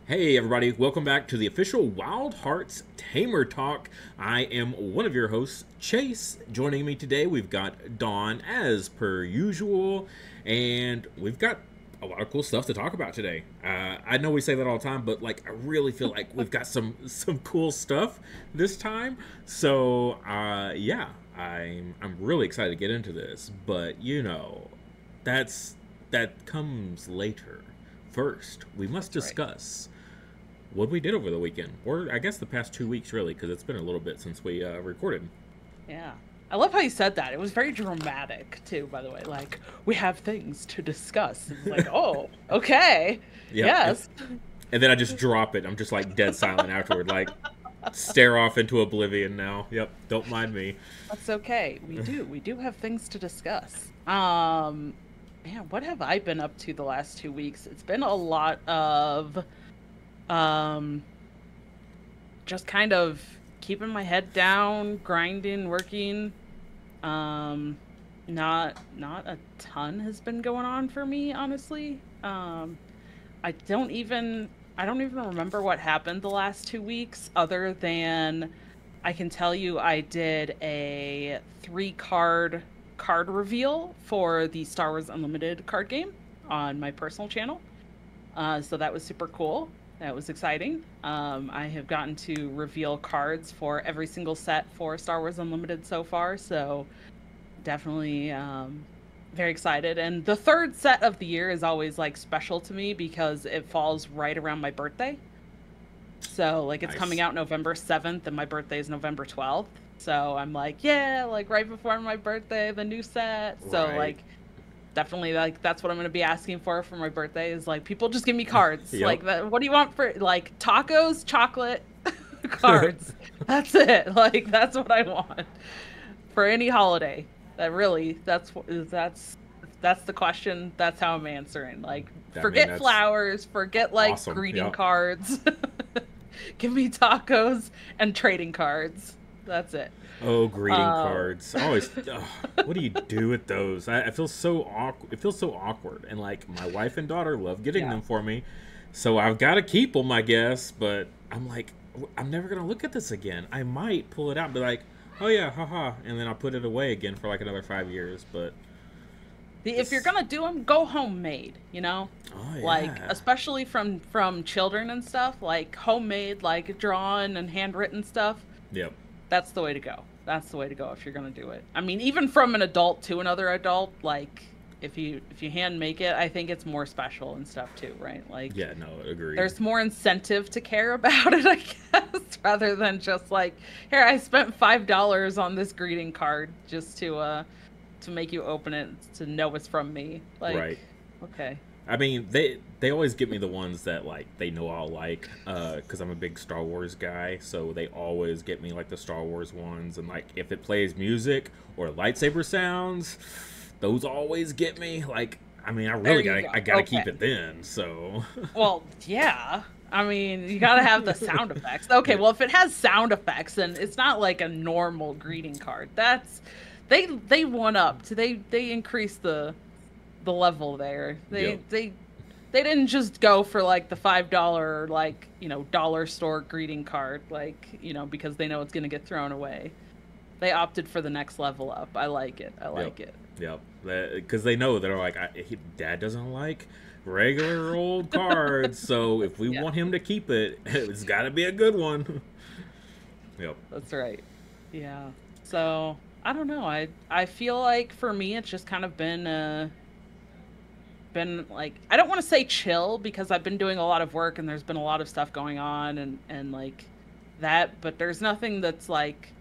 Hey everybody, welcome back to the official Wildhearts Tamer Talk. I am one of your hosts, Chase. Joining me today, we've got Dawn as per usual, and we've got a lot of cool stuff to talk about today. I know we say that all the time, but like I really feel like we've got some cool stuff this time. So yeah, I'm really excited to get into this, but you know, that comes later. First, we must That's right. discuss what we did over the weekend, or I guess the past 2 weeks, really, because it's been a little bit since we recorded. Yeah. I love how you said that. It was very dramatic too, by the way. Like, we have things to discuss. It's like, oh, okay. Yep, Yes. and then I just drop it. I'm just like dead silent afterward, like stare off into oblivion now. Yep, don't mind me. That's okay. We do have things to discuss. Man, what have I been up to the last 2 weeks? It's been a lot of um just kind of keeping my head down, grinding, working. Um, not a ton has been going on for me, honestly. I don't even remember what happened the last 2 weeks, other than I can tell you I did a three card reveal for the Star Wars Unlimited card game on my personal channel. So that was super cool. That was exciting. I have gotten to reveal cards for every single set for Star Wars Unlimited so far, so definitely very excited. And the third set of the year is always like special to me because it falls right around my birthday. So like it's coming Nice. out November 7th and my birthday is November 12th. So I'm like, yeah, like right before my birthday, the new set. So Right. like definitely like that's what I'm going to be asking for my birthday is like people just give me cards. Yep. Like that, what do you want for like tacos, chocolate, cards. That's it. Like that's what I want for any holiday. That really that's the question. That's how I'm answering. Like I mean, forget that's flowers, forget like awesome. greeting Yep. cards. Give me tacos and trading cards. That's it. Oh, greeting Um cards. Always. Ugh, what do you do with those? I feel so awkward. It feels so awkward. And like my wife and daughter love getting yeah. them for me, so I've got to keep them, I guess. But I'm like, I'm never gonna look at this again. I might pull it out, and be like, oh yeah, haha, and then I'll put it away again for like another 5 years. But If you're this, gonna do them, go homemade, oh like yeah, especially from children and stuff, like homemade, like drawn and handwritten stuff. yep, That's the way to go. That's the way to go if you're gonna do it. I mean, even from an adult to another adult, like if you hand make it, I think it's more special and stuff too, right? Like yeah, no, agreed. there's more incentive to care about it, I guess, rather than just like, here, I spent $5 on this greeting card just to make you open it to know it's from me. Like, Right. okay. I mean, they always get me the ones that like they know I'll like, because I'm a big Star Wars guy. So they always get me like the Star Wars ones, and like if it plays music or lightsaber sounds, those always get me. Like, I mean, There you go. I gotta keep it Okay. then. So, Well, yeah. I mean, you gotta have the sound effects. Okay, well, if it has sound effects, then it's not like a normal greeting card. That's they one up. They increase the level there. yep, They didn't just go for like the $5 like dollar store greeting card like because they know it's gonna get thrown away. They opted for the next level up. I like it. I yep, like it. yep. Because they know they're like, Dad doesn't like regular old cards, so if we Yeah, want him to keep it, it's got to be a good one. Yep. that's right. Yeah. So I don't know. I feel like for me it's just kind of been like I don't want to say chill because I've been doing a lot of work and there's been a lot of stuff going on and like that, but there's nothing that's like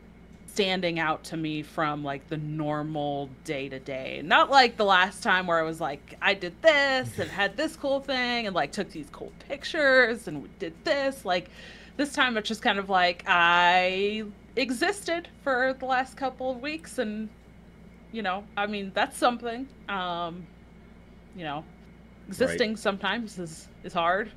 standing out to me from like the normal day to day. Not like the last time where I was like I did this and had this cool thing and like took these cool pictures and we did this. Like this time it's just kind of like I existed for the last couple of weeks and I mean that's something. You know, Right. existing sometimes is hard.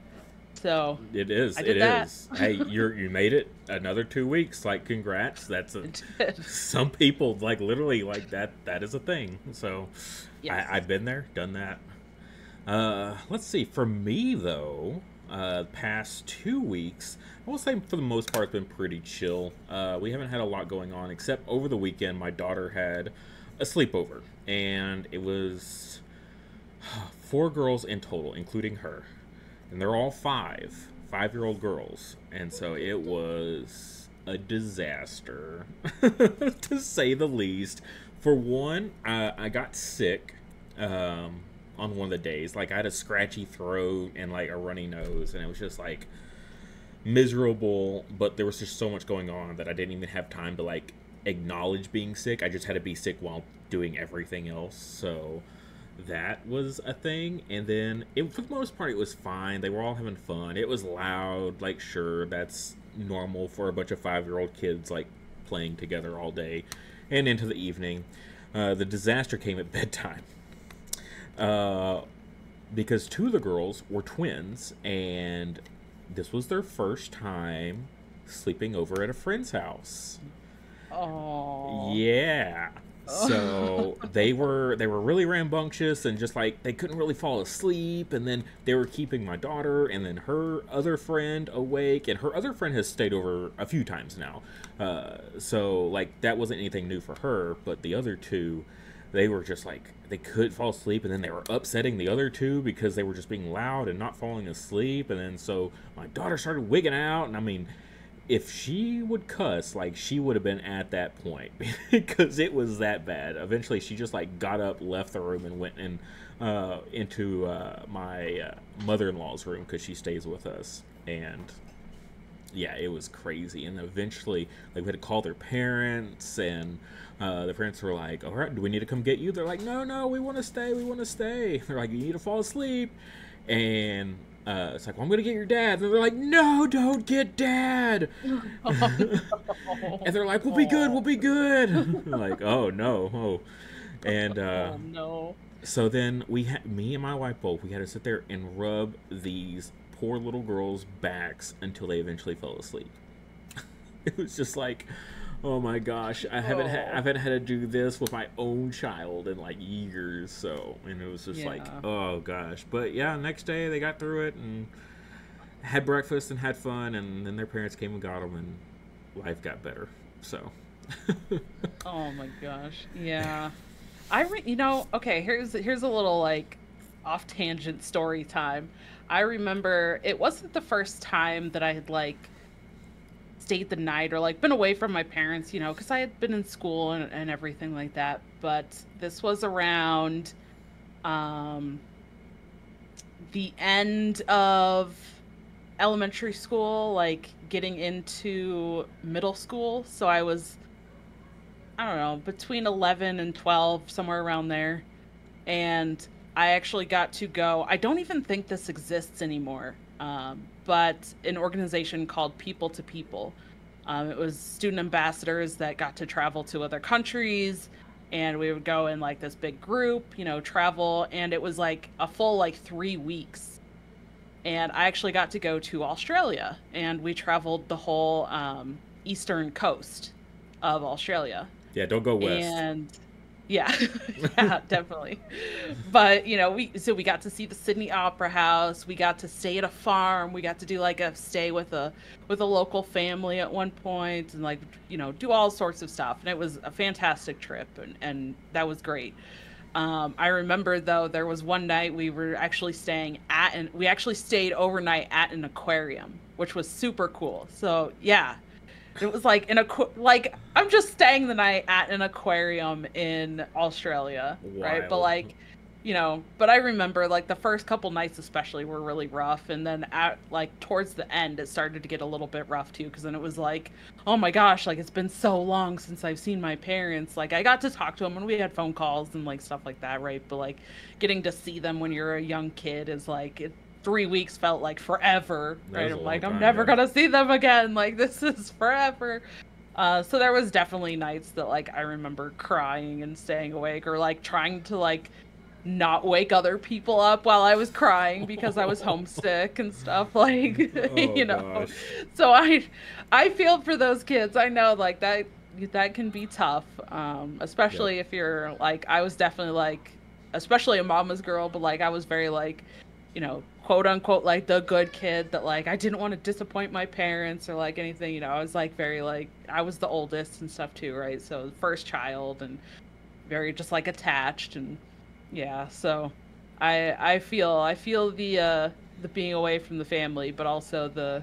So It is. I It did that. is. Hey, you made it another 2 weeks. Like, congrats. That's a I did. some people like literally like that. That is a thing. So, Yes. I've been there, done that. Let's see. For me though, Past 2 weeks, I will say for the most part, it's been pretty chill. We haven't had a lot going on, except over the weekend, my daughter had a sleepover, and it was 4 girls in total, including her, and they're all five-year-old girls, and so it was a disaster, to say the least. For one, I got sick. On one of the days, like I had a scratchy throat and like a runny nose, and it was just like miserable. But there was just so much going on that I didn't even have time to like acknowledge being sick. I just had to be sick while doing everything else. So that was a thing. And then for the most part, it was fine. They were all having fun. It was loud, like, sure, that's normal for a bunch of 5-year-old kids like playing together all day and into the evening. The disaster came at bedtime. Because 2 of the girls were twins, and this was their first time sleeping over at a friend's house. Oh. Yeah. So they were really rambunctious, and just like they couldn't really fall asleep, and then they were keeping my daughter and then her other friend awake, and her other friend has stayed over a few times now. So like that wasn't anything new for her, but the other 2, they were just like, they couldn't fall asleep, and then they were upsetting the other 2 because they were just being loud and not falling asleep. And then so my daughter started wigging out, and I mean, if she would cuss, like, she would have been at that point because it was that bad. Eventually she just like got up, left the room, and went into my mother-in-law's room because she stays with us. And yeah, it was crazy. And eventually, like, we had to call their parents, and the parents were like, all right, do we need to come get you? They're like, no, we want to stay. They're like, you need to fall asleep. And it's like, well, I'm going to get your dad. And they're like, no, don't get dad. And they're like, we'll be good. I'm like, oh, no. Oh. And Oh no. so then me and my wife both, we had to sit there and rub these poor little girls' backs until they eventually fell asleep. It was just like, oh my gosh, I haven't had to do this with my own child in like years. So, and it was just like, oh gosh. But yeah, next day they got through it and had breakfast and had fun, and then their parents came and got them, and life got better. So. Oh my gosh. Yeah. Okay, here's a little like off tangent story time. I remember it wasn't the first time that I had like stayed the night or like been away from my parents, because I had been in school and everything like that. But this was around the end of elementary school, like getting into middle school. So I was, I don't know, between 11 and 12, somewhere around there. And I actually got to go, I don't even think this exists anymore, but an organization called People to People. It was student ambassadors that got to travel to other countries, and we would go in like this big group, travel, and it was like a full like 3 weeks. And I actually got to go to Australia, and we traveled the whole eastern coast of Australia. Yeah, don't go west. And yeah, yeah, definitely. But we got to see the Sydney Opera House. We got to stay at a farm. We got to do like a stay with a local family at one point, and like do all sorts of stuff. And it was a fantastic trip, and that was great. I remember though there was one night we were actually we actually stayed overnight at an aquarium, which was super cool. So yeah. It was like I'm just staying the night at an aquarium in Australia, right? But like, but I remember like the first couple nights especially were really rough, and then at like towards the end it started to get a little bit rough too, because then it was like, oh my gosh, like it's been so long since I've seen my parents. Like I got to talk to them and we had phone calls and like stuff like that, right? But like getting to see them when you're a young kid is like 3 weeks felt like forever, right? I'm like, I'm never gonna see them again. Like this is forever. So there was definitely nights that like I remember crying and staying awake, or like trying to like not wake other people up while I was crying because I was homesick and stuff, like Gosh. So I feel for those kids. I know like that can be tough, especially if you're like, I was definitely like, especially a mama's girl, but like I was very like, quote unquote like the good kid that like I didn't want to disappoint my parents or like anything, you know. I was like very like I was the oldest and stuff too, right? So first child and very just like attached and yeah, so I feel the being away from the family, but also the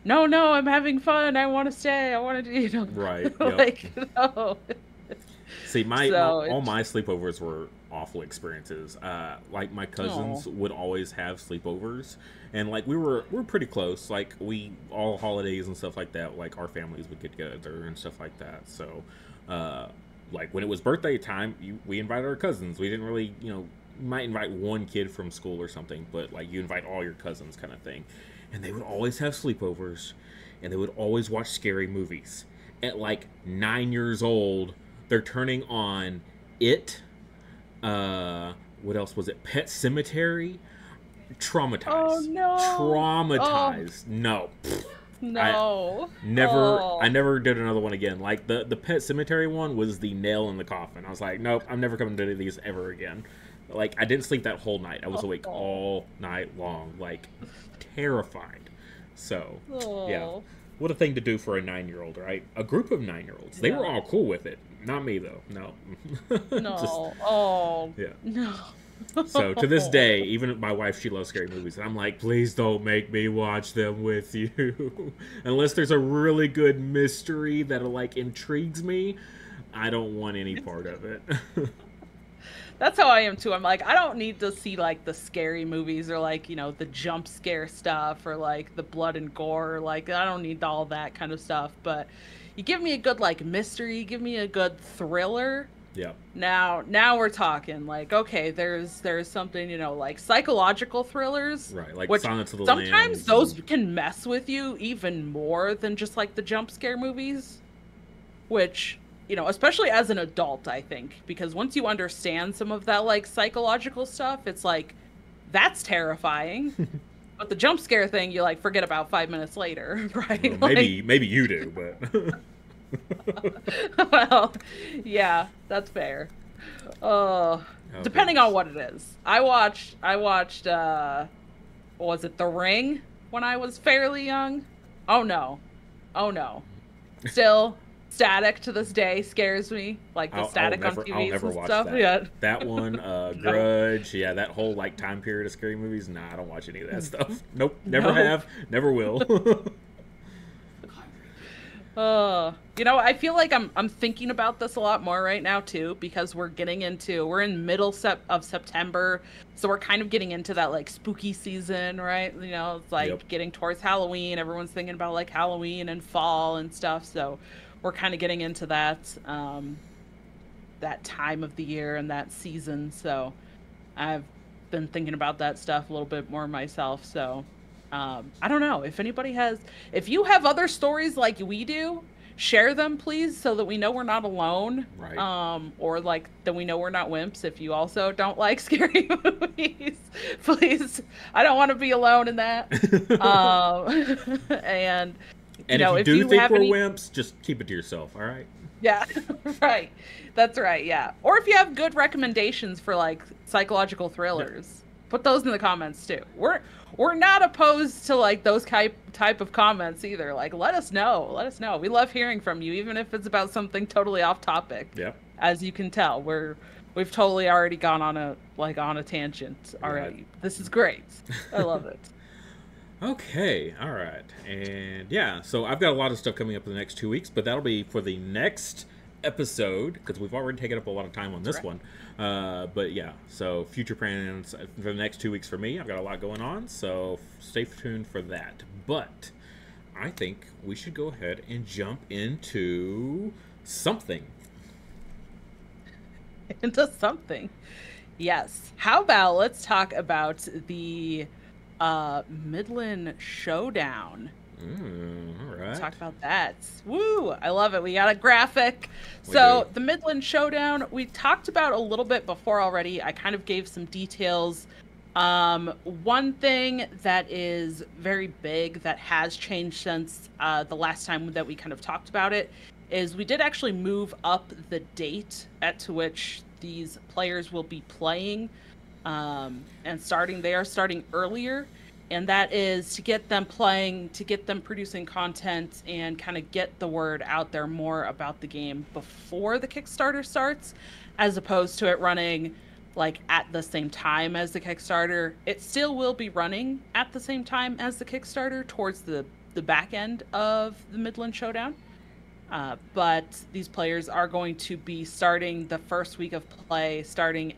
no, I'm having fun. I want to stay. I want to do, Right. Yep. like no. See, So all it's my sleepovers were awful experiences. Like my oh, cousins would always have sleepovers, and like we're pretty close. Like we all holidays and stuff like that. Like our families would get together and stuff like that. So, like when it was birthday time, we invited our cousins. We didn't really, you might invite one kid from school or something, but like you invite all your cousins, kind of thing. And they would always have sleepovers, and they would always watch scary movies. At like 9 years old, they're turning on It. What else was it? Pet Cemetery. oh Traumatized. no, oh Traumatized. No. no, Never. I oh, never did another one again. Like the Pet Cemetery one was the nail in the coffin. I was like, nope, I'm never coming to these ever again. Like I didn't sleep that whole night. I was awake oh, all night long, like terrified. So yeah, oh, what a thing to do for a 9-year-old, right? A group of 9-year-olds. They were yeah, all cool with it. Not me though. No. Just no, oh yeah. no. So to this day, even my wife, she loves scary movies, and I'm like, please don't make me watch them with you, unless there's a really good mystery that like intrigues me. I don't want any part of it. That's how I am too. I'm like, I don't need to see like the scary movies or like, the jump scare stuff or like the blood and gore. Like, I don't need all that kind of stuff. But you give me a good like mystery, give me a good thriller. Yeah. Now we're talking. Like, okay, there's something, like psychological thrillers, Right, like which Silence of the sometimes Lambs. those can mess with you even more than just like the jump scare movies, which especially as an adult, I think, because once you understand some of that like psychological stuff, it's like that's terrifying. But the jump scare thing, you like forget about 5 minutes later, Well, right? Like, maybe you do, but well, yeah, that's fair. Uh, oh depending on goodness. what it is. I watched was it The Ring when I was fairly young? Oh no. Oh no. Still Static to this day scares me, like the static on I'll TVs never and watch stuff. that. Yeah. That one, No. Grudge, yeah, that whole like time period of scary movies. Nah, I don't watch any of that stuff. Nope, never No. have, never will. I feel like I'm thinking about this a lot more right now too because we're in middle of September, so we're kind of getting into that like spooky season, right? It's Yep. like getting towards Halloween. Everyone's thinking about like Halloween and fall and stuff, so we're kind of getting into that time of the year and that season. So I've been thinking about that stuff a little bit more myself. So I don't know if you have other stories like we do, share them please so that we know we're not alone. Right. Or like that we know we're not wimps. If you also don't like scary movies, please, I don't want to be alone in that. And And if you if do you think have we're any, wimps, just keep it to yourself. All right. yeah, right. That's right. Yeah. Or if you have good recommendations for like psychological Yep. thrillers, put those in the comments too. We're not opposed to like those type of comments either. Like let us know. Let us know. We love hearing from you even if it's about something totally off topic. Yep. As you can tell, we've totally already gone on a tangent Yeah. already. This is great. I love it. Okay, all right. And yeah, so I've got a lot of stuff coming up in the next 2 weeks, but that'll be for the next episode because we've already taken up a lot of time on That's this right. one. But yeah, so future plans for the next 2 weeks for me. I've got a lot going on, so stay tuned for that. But I think we should go ahead and jump into something. Into something. Yes. How about let's talk about the Midland Showdown. All right. Talk about that. Woo! I love it. We got a graphic. We do. So the Midland Showdown, we talked about a little bit before already. I kind of gave some details. One thing that is very big that has changed since the last time that we kind of talked about it is we did actually move up the date at to which these players will be playing. And they are starting earlier, and that is to get them playing, to get them producing content, and kind of get the word out there more about the game before the Kickstarter starts, as opposed to it running like at the same time as the Kickstarter. It still will be running at the same time as the Kickstarter towards the back end of the Midland Showdown. But these players are going to be starting the first week of play starting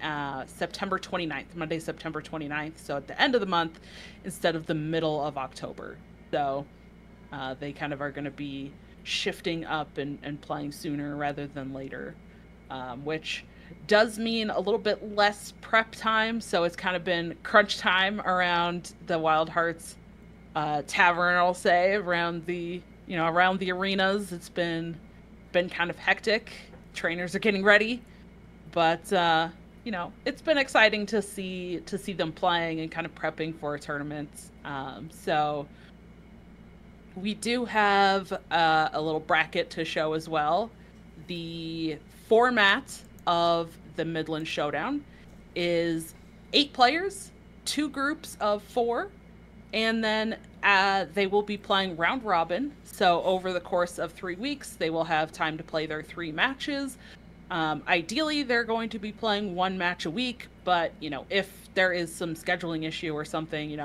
September 29th, Monday, September 29th. So at the end of the month instead of the middle of October. So they kind of are going to be shifting up and playing sooner rather than later, which does mean a little bit less prep time. So it's kind of been crunch time around the Wildhearts tavern, I'll say, around the arenas. It's been kind of hectic. Trainers are getting ready, but it's been exciting to see them playing and kind of prepping for tournaments. So we do have a little bracket to show as well. The format of the Midland Showdown is 8 players, 2 groups of 4. And then they will be playing round robin. So over the course of 3 weeks, they will have time to play their 3 matches. Ideally, they're going to be playing 1 match a week. But, if there is some scheduling issue or something,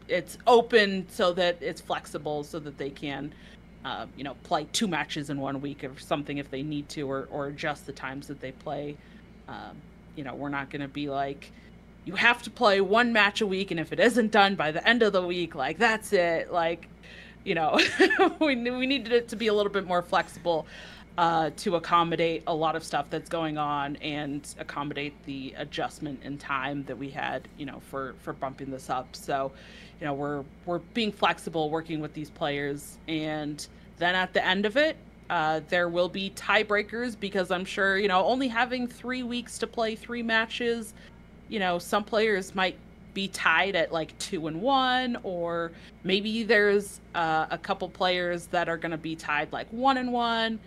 it's open so that it's flexible so that they can, play 2 matches in 1 week or something if they need to, or adjust the times that they play. We're not going to be like, you have to play 1 match a week, and if it isn't done by the end of the week, like, that's it. Like, we needed it to be a little bit more flexible to accommodate a lot of stuff that's going on and accommodate the adjustment in time that we had, for bumping this up. So, we're being flexible, working with these players. And then at the end of it, there will be tiebreakers, because I'm sure, only having 3 weeks to play 3 matches, some players might be tied at like 2-1, or maybe there's a couple players that are going to be tied like 1-1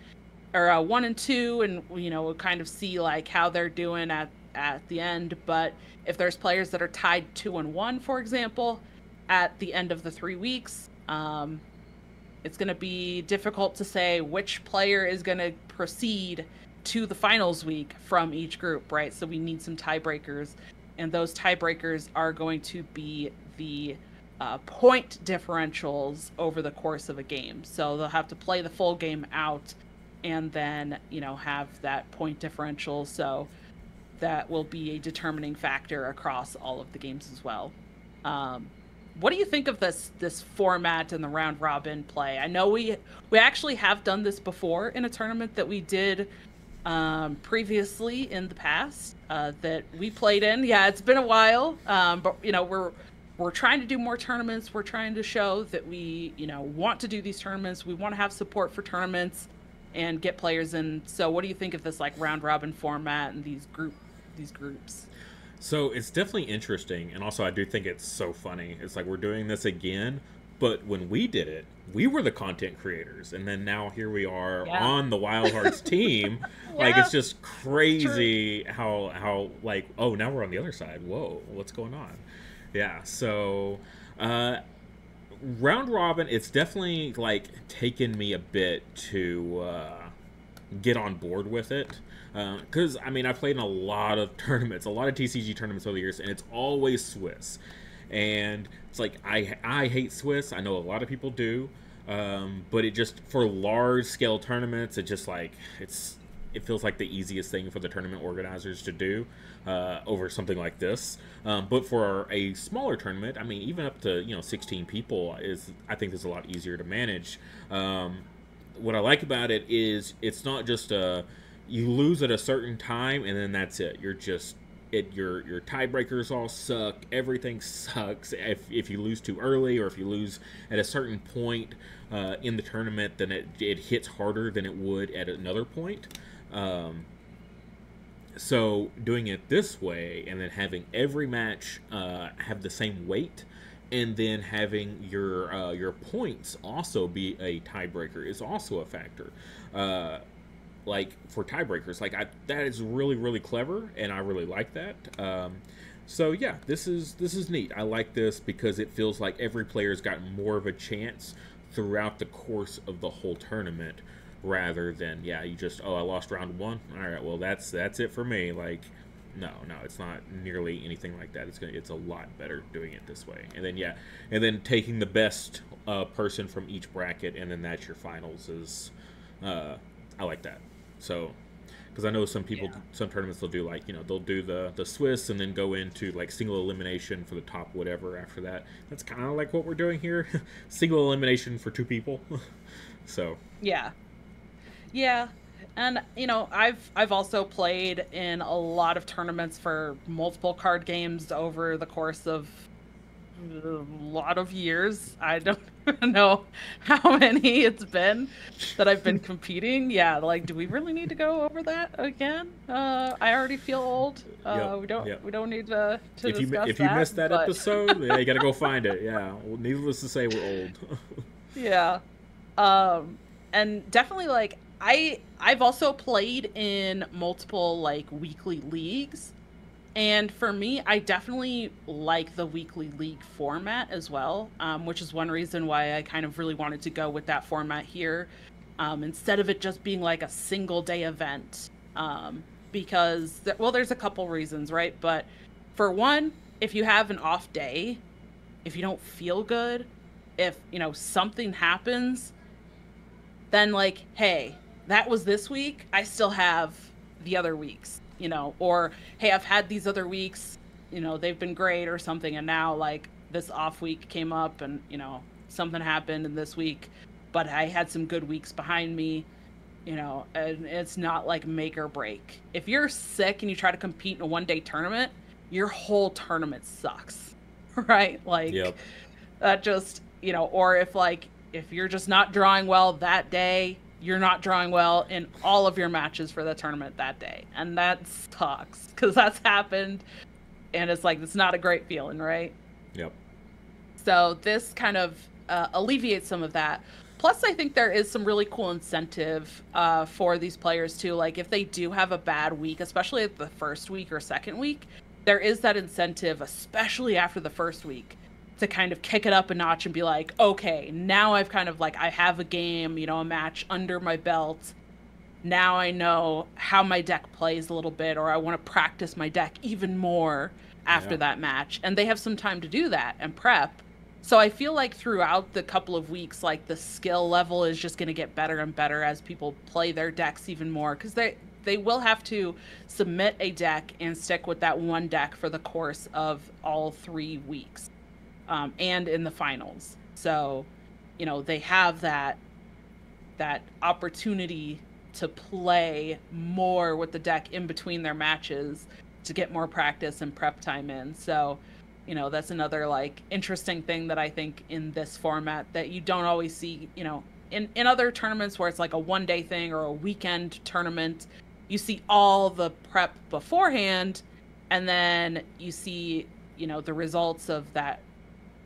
or 1-2, and we'll kind of see like how they're doing at the end. But if there's players that are tied 2-1, for example, at the end of the 3 weeks, it's going to be difficult to say which player is going to proceed to the finals week from each group, right? So we need some tiebreakers, and those tiebreakers are going to be the point differentials over the course of a game. So they'll have to play the full game out and then, have that point differential. So that will be a determining factor across all of the games as well. What do you think of this format and the round robin play? I know we actually have done this before in a tournament that we did previously in the past that we played in. Yeah, it's been a while, but we're trying to do more tournaments. We're trying to show that we want to do these tournaments. We want to have support for tournaments and get players in. So what do you think of this like round robin format and these groups? So it's definitely interesting, and also I do think it's so funny. It's like we're doing this again, but when we did it, we were the content creators, and then now here we are on the Wildhearts team. Like, it's just crazy how like, oh, now we're on the other side. Whoa, what's going on? Yeah, so round robin, it's definitely like taken me a bit to get on board with it. Because, I mean, I've played in a lot of tournaments, a lot of TCG tournaments over the years, and it's always Swiss. And it's like, I hate Swiss. I know a lot of people do. But it just, for large-scale tournaments, it just, like, it feels like the easiest thing for the tournament organizers to do over something like this. But for a smaller tournament, I mean, even up to, 16 people I think is a lot easier to manage. What I like about it is it's not just you lose at a certain time and then that's it. You're just your tiebreakers all suck. Everything sucks. If you lose too early, or if you lose at a certain point in the tournament, then it hits harder than it would at another point. So doing it this way, and then having every match have the same weight, and then having your points also be a tiebreaker is also a factor. Like, for tiebreakers, like, that is really, really clever, and I really like that. So yeah, this is neat. I like this because it feels like every player's got more of a chance throughout the course of the whole tournament, rather than yeah, you just I lost round one. All right, well that's it for me. Like, no, it's not nearly anything like that. It's a lot better doing it this way. And then yeah, and then taking the best person from each bracket, and then that's your finals is. I like that. So because I know some people, some tournaments they'll do like they'll do the Swiss and then go into like single elimination for the top whatever after that. That's kind of like what we're doing here, single elimination for 2 people. So yeah, and I've also played in a lot of tournaments for multiple card games over the course of a lot of years. I don't know how many it's been that I've been competing. Yeah, like, do we really need to go over that again? I already feel old. We don't need to discuss that. If you missed that episode, yeah, you got to go find it. Yeah, well, needless to say, we're old. Yeah, and definitely like I've also played in multiple like weekly leagues. And for me, I definitely like the weekly league format as well, which is one reason why I kind of really wanted to go with that format here, instead of it just being like a single day event. Because, there's a couple reasons, right? But for one, if you have an off day, if you don't feel good, if, something happens, then like, hey, that was this week, I still have the other weeks. Or, hey, I've had these other weeks, they've been great or something. And now like this off week came up and, something happened in this week, but I had some good weeks behind me, and it's not like make or break. If you're sick and you try to compete in a 1-day tournament, your whole tournament sucks, right? Like that just, or if you're just not drawing well that day, you're not drawing well in all of your matches for the tournament that day. And that sucks because that's happened. And it's like, it's not a great feeling, right? Yep. So this kind of alleviates some of that. Plus, I think there is some really cool incentive for these players too. Like if they do have a bad week, especially at the first week or second week, there is that incentive, especially after the first week, to kind of kick it up a notch and be like, okay, now I've kind of like, I have a game, a match under my belt. Now I know how my deck plays a little bit, or I want to practice my deck even more after that match. And they have some time to do that and prep. So I feel like throughout the couple of weeks, like the skill level is just going to get better and better as people play their decks even more, because they will have to submit a deck and stick with that one deck for the course of all 3 weeks. And in the finals. So, they have that opportunity to play more with the deck in between their matches to get more practice and prep time in. So, that's another like interesting thing that I think in this format that you don't always see, in other tournaments where it's like a 1-day thing or a weekend tournament, you see all the prep beforehand and then you see, the results of that,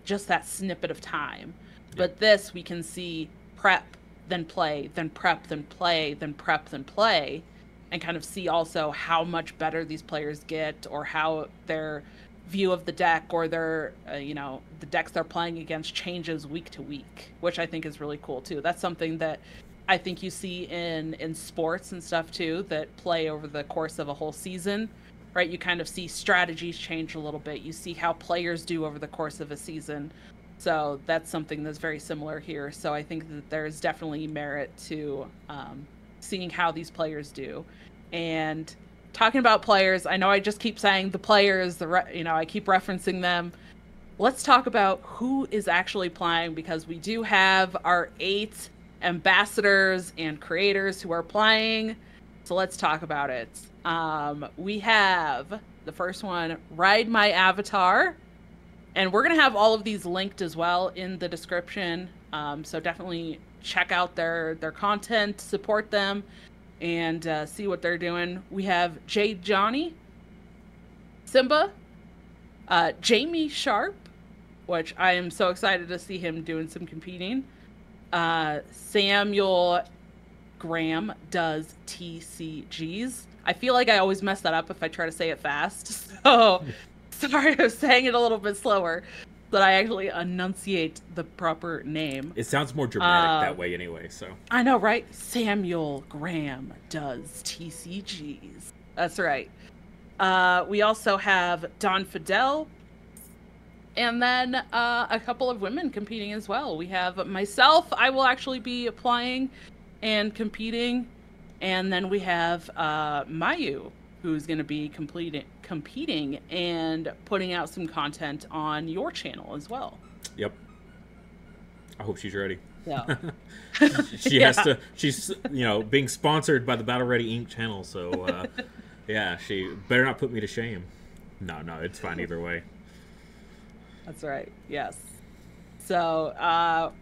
just that snippet of time. But this, we can see prep, then play, then prep, then play, then prep, then play, and kind of see also how much better these players get, or how their view of the deck or their, the decks they're playing against changes week to week, which I think is really cool too. That's something that I think you see in sports and stuff too, that play over the course of a whole season. Right, you kind of see strategies change a little bit. You see how players do over the course of a season. So that's something that's very similar here. So I think that there's definitely merit to seeing how these players do. And talking about players, I know I just keep saying the players, I keep referencing them. Let's talk about who is actually playing, because we do have our 8 ambassadors and creators who are playing. So let's talk about it. We have the first one, Ride My Avatar, and we're gonna have all of these linked as well in the description. So definitely check out their content, support them, and see what they're doing. We have Jade Johnny, Simba, Jamie Sharp, which I am so excited to see him doing some competing. Samuel Graham does TCGs. I feel like I always mess that up if I try to say it fast. So Sorry, I was saying it a little bit slower, so that I actually enunciate the proper name. It sounds more dramatic that way anyway, so. I know, right? Samuel Graham does TCGs. That's right. We also have Don Fidel, and then a couple of women competing as well. We have myself. I will actually be applying and competing. And then we have Mayu, who's going to be competing and putting out some content on your channel as well. Yep. I hope she's ready. Yeah. She has to. She's, being sponsored by the Battle Ready Inc. channel, so yeah, she better not put me to shame. No, it's fine either way. That's right. Yes. So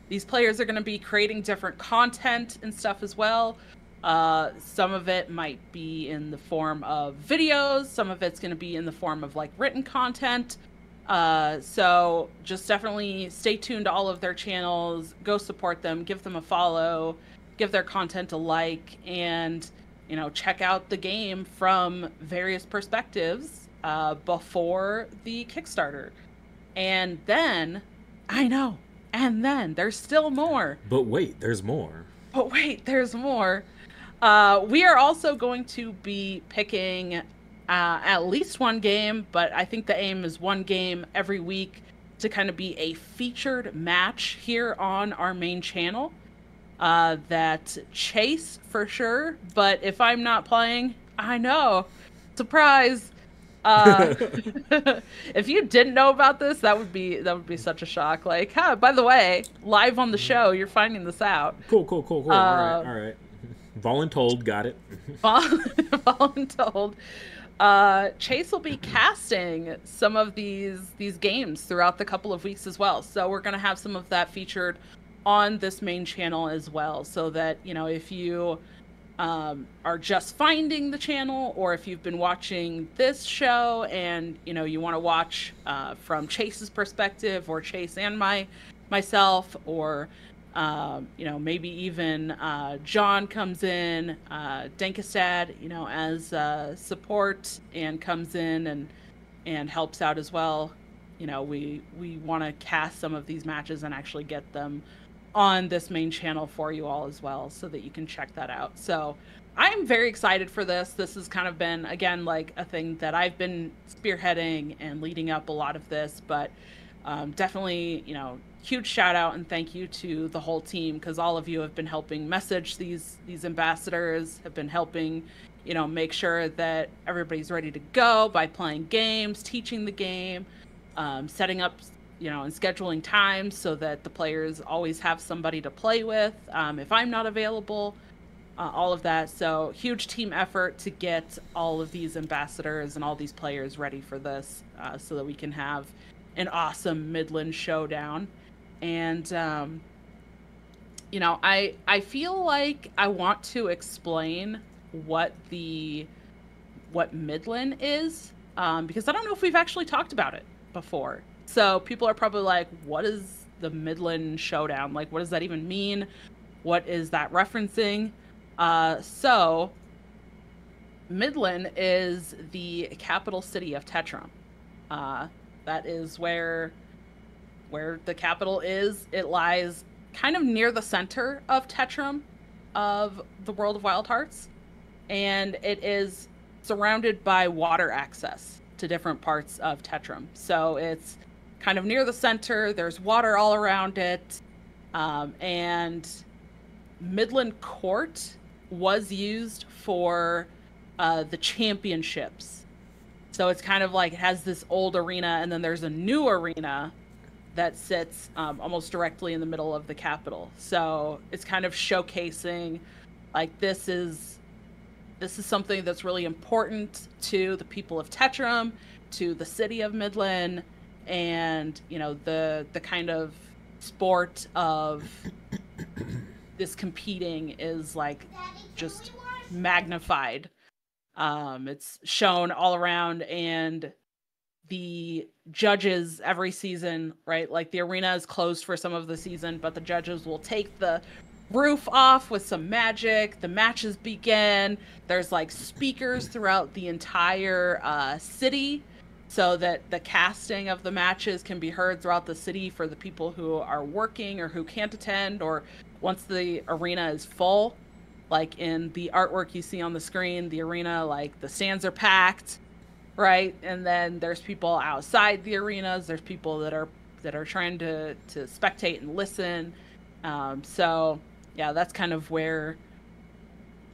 these players are going to be creating different content and stuff as well. Some of it might be in the form of videos. Some of it's going to be in the form of like written content. So just definitely stay tuned to all of their channels. Go support them. Give them a follow. Give their content a like. And, check out the game from various perspectives before the Kickstarter. And then, I know, and then there's still more. But wait, there's more. We are also going to be picking at least one game, but I think the aim is one game every week to kind of be a featured match here on our main channel. That Chase for sure, but if I'm not playing, I know, surprise. If you didn't know about this, that would be such a shock. Like, by the way, live on the show, you're finding this out. Cool. All right. Voluntold, got it. Voluntold. Chase will be casting some of these games throughout the couple of weeks as well. So we're gonna have some of that featured on this main channel as well, so that if you are just finding the channel, or if you've been watching this show and you want to watch from Chase's perspective, or Chase and myself, or maybe even John comes in, Dankastad, as support, and comes in and helps out as well. We want to cast some of these matches and actually get them on this main channel for you all as well, so that you can check that out. So I'm very excited for this. This has kind of been, again, like a thing that I've been spearheading and leading up a lot of this, but definitely, huge shout out and thank you to the whole team, because all of you have been helping message these ambassadors, have been helping, make sure that everybody's ready to go by playing games, teaching the game, setting up and scheduling times so that the players always have somebody to play with if I'm not available, all of that. So huge team effort to get all of these ambassadors and all these players ready for this, so that we can have an awesome Midland showdown. And I feel like I want to explain what Midland is, because I don't know if we've actually talked about it before. So people are probably like, what is the Midland Showdown? Like, what does that even mean? What is that referencing? So Midland is the capital city of Tetram. That is where the capital is. It lies kind of near the center of Tetram, of the world of Wildhearts. And it is surrounded by water access to different parts of Tetram. So it's kind of near the center. There's water all around it. And Midland Court was used for the championships. So it's kind of like it has this old arena, and then there's a new arena that sits almost directly in the middle of the capital. So it's kind of showcasing, like, this is something that's really important to the people of Tetram, to the city of Midland, and the kind of sport of this competing is like just magnified. It's shown all around, and the judges every season, right? Like, the arena is closed for some of the season, but the judges will take the roof off with some magic. The matches begin. There's like speakers throughout the entire city so that the casting of the matches can be heard throughout the city for the people who are working or who can't attend, or once the arena is full. Like in the artwork you see on the screen, the arena, like the stands are packed, right? And then there's people outside the arenas. There's people that are trying to spectate and listen. So yeah, that's kind of where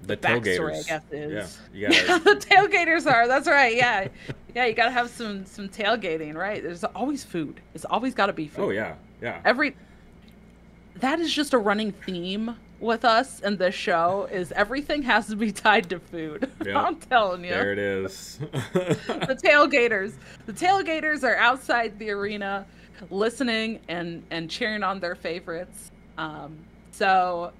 The backstory, I tailgaters. guess, is. Yeah, you Yeah, gotta. the tailgaters are. That's right. Yeah, yeah. You gotta have some tailgating, right? There's always food. It's always got to be food. Oh yeah, yeah. That is just a running theme with us and this show. Is everything has to be tied to food. Yep. I'm telling you. There it is. The tailgaters. The tailgaters are outside the arena, listening and cheering on their favorites. So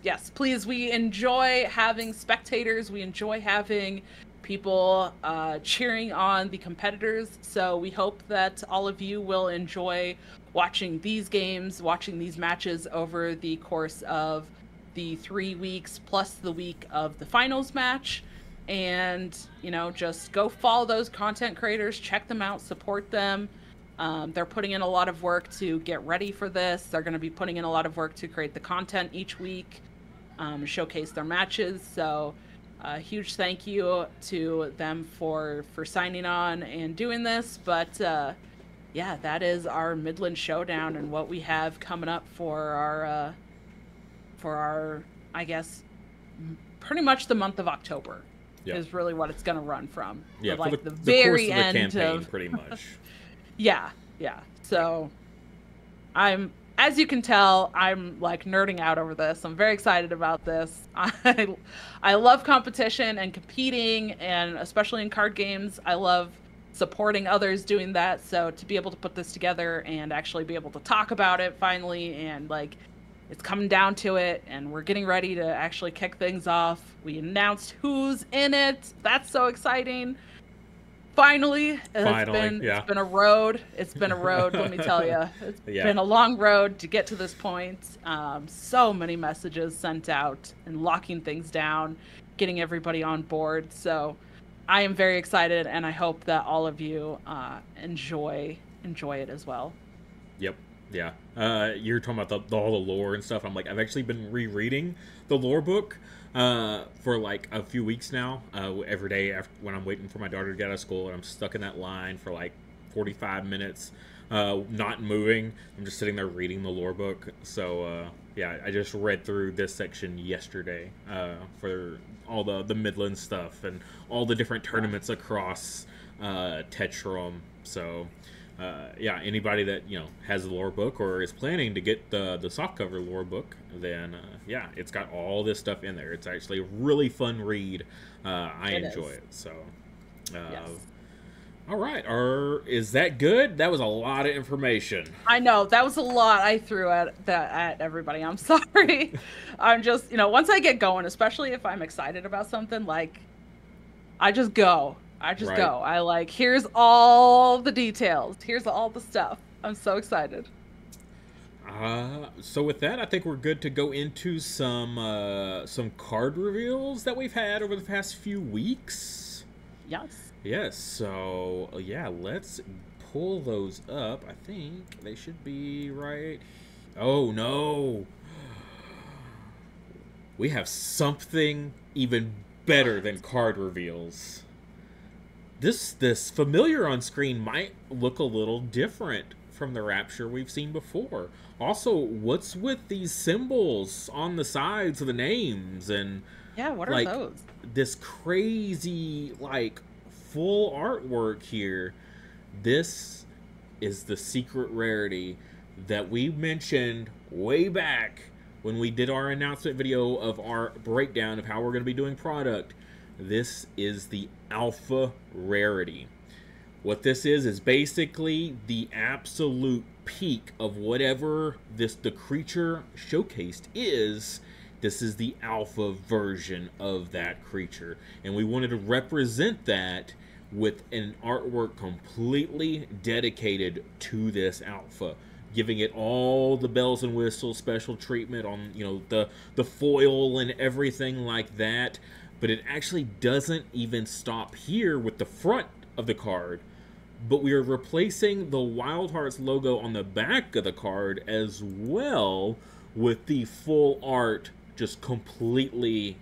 yes, please, we enjoy having spectators. We enjoy having people cheering on the competitors. So we hope that all of you will enjoy watching these games, watching these matches over the course of the 3 weeks plus the week of the finals match. And, just go follow those content creators, check them out, support them. They're putting in a lot of work to get ready for this. They're going to be putting in a lot of work to create the content each week, showcase their matches. So a huge thank you to them for signing on and doing this. But yeah, that is our Midland Showdown and what we have coming up for our, I guess, pretty much the month of October. Yep. Is really what it's going to run from. Yeah, like for the very course of end the campaign, of pretty much. Yeah. So as you can tell, I'm like nerding out over this. I'm very excited about this. I love competition and competing, and especially in card games, I love supporting others doing that. So to be able to put this together and actually be able to talk about it finally, and like it's coming down to it, and we're getting ready to actually kick things off. We announced who's in it. That's so exciting. Finally, it's been a road. It's been a road, let me tell you. It's been a long road to get to this point. So many messages sent out and locking things down, getting everybody on board. So I am very excited, and I hope that all of you enjoy it as well. Yep. Yeah. You're talking about all the lore and stuff. I'm like, I've actually been rereading the lore book for like a few weeks now. Every day when I'm waiting for my daughter to get out of school, and I'm stuck in that line for like 45 minutes, not moving. I'm just sitting there reading the lore book. So yeah, I just read through this section yesterday for all the Midland stuff and all the different tournaments across Tetrum. So yeah, anybody that has the lore book or is planning to get the softcover lore book, then yeah, it's got all this stuff in there. It's actually a really fun read. I enjoy it. So yes. All right, is that good? That was a lot of information. I know, that was a lot I threw at everybody. I'm sorry. I'm just once I get going, especially if I'm excited about something, like I just go. Go. I like, here's all the details. Here's all the stuff. I'm so excited. So with that, I think we're good to go into some card reveals that we've had over the past few weeks. Yes. Yes. So yeah, let's pull those up. I think they should be right. Oh no. We have something even better than card reveals. This familiar on screen might look a little different from the Rapture we've seen before. Also, what's with these symbols on the sides of the names? And yeah, what are those? This crazy, like, full artwork here. This is the secret rarity that we mentioned way back when we did our announcement video of our breakdown of how we're going to be doing product. This is the alpha rarity. What this is basically the absolute peak of whatever the creature showcased is. This is the alpha version of that creature, and we wanted to represent that with an artwork completely dedicated to this alpha, giving it all the bells and whistles, special treatment on the foil and everything like that. But it actually doesn't even stop here with the front of the card. but we are replacing the Wildhearts logo on the back of the card as well with the full art just completely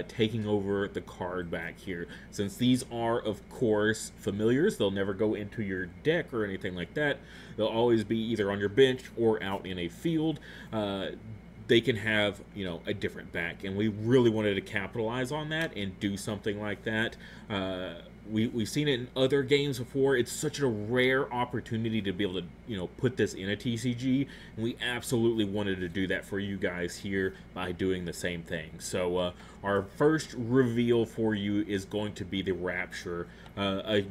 taking over the card back here. Since these are, of course, familiars, they'll never go into your deck or anything like that. They'll always be either on your bench or out in a field. They can have, you know, a different back, and we really wanted to capitalize on that and do something like that. We've seen it in other games before. It's such a rare opportunity to be able to, you know, put this in a TCG, and we absolutely wanted to do that for you guys here by doing the same thing. So our first reveal for you is going to be the Rapture, a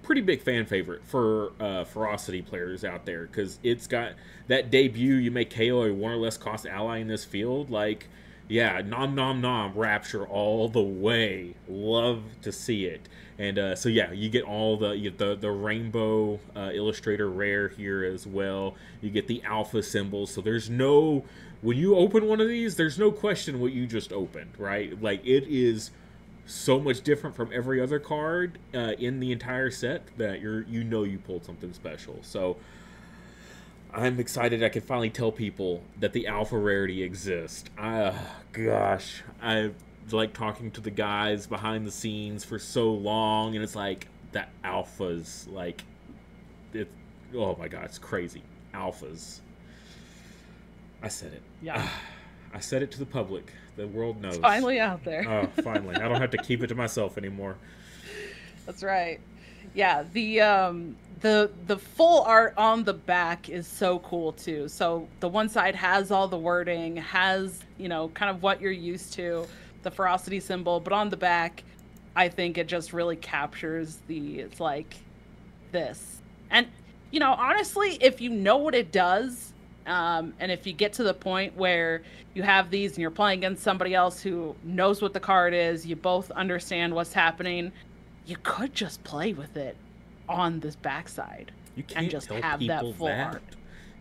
pretty big fan favorite for Ferocity players out there, because it's got that debut. You may KO a 1 or less cost ally in this field, like, yeah, nom nom nom, Rapture all the way. Love to see it. And so yeah, you get all the rainbow illustrator rare here as well. You get the alpha symbols. So there's no, when you open one of these, there's no question what you just opened, right? Like, it is so much different from every other card in the entire set that you know you pulled something special. So I'm excited I can finally tell people that the alpha rarity exists. Gosh, I like talking to the guys behind the scenes for so long, and it's like, the alphas, like, oh my god, it's crazy. Alphas. I said it. Yeah. I said it to the public. The world knows. It's finally out there. Oh, finally. I don't have to keep it to myself anymore. That's right. Yeah, the full art on the back is so cool too. So the one side has all the wording, has, you know, kind of what you're used to, the ferocity symbol, but on the back, I think it just really captures it's like this. And, you know, honestly, if you know what it does, and if you get to the point where you have these and you're playing against somebody else who knows what the card is, you both understand what's happening, you could just play with it on this backside and just have that full art.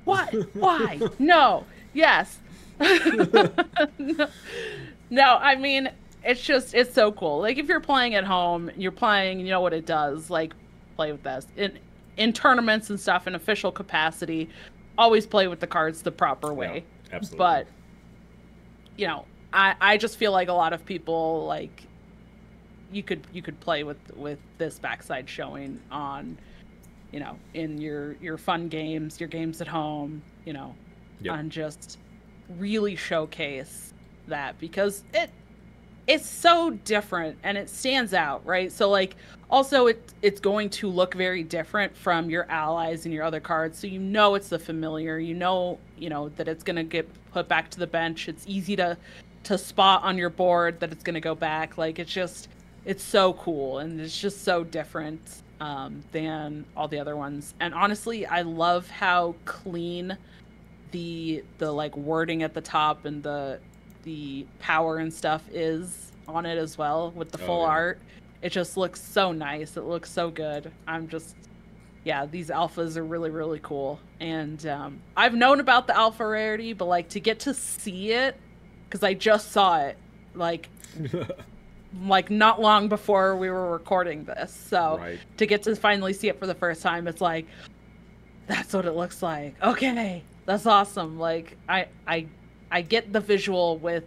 What? Why? No. Yes. No, I mean, it's so cool. Like, if you're playing at home, you're playing, you know what it does, like, play with this. In tournaments and stuff, in official capacity, always play with the cards the proper way. Yeah, absolutely. But, you know, I just feel like a lot of people, like, you could play with this backside showing on, you know, in your fun games, your games at home, you know, yep. And just really showcase that, because it's so different and it stands out, right? So, like, also it's going to look very different from your allies and your other cards, so you know it's the familiar, you know that it's going to get put back to the bench. It's easy to spot on your board that it's going to go back. Like, it's so cool, and it's just so different than all the other ones. And honestly, I love how clean the like wording at the top and the power and stuff is on it as well, with the full art. It just looks so nice. It looks so good. Yeah, these alphas are really, really cool. And I've known about the alpha rarity, but like, to get to see it, because I just saw it like like not long before we were recording this. So right. To get to finally see it for the first time, it's like, that's what it looks like. Okay, that's awesome. Like, I get the visual with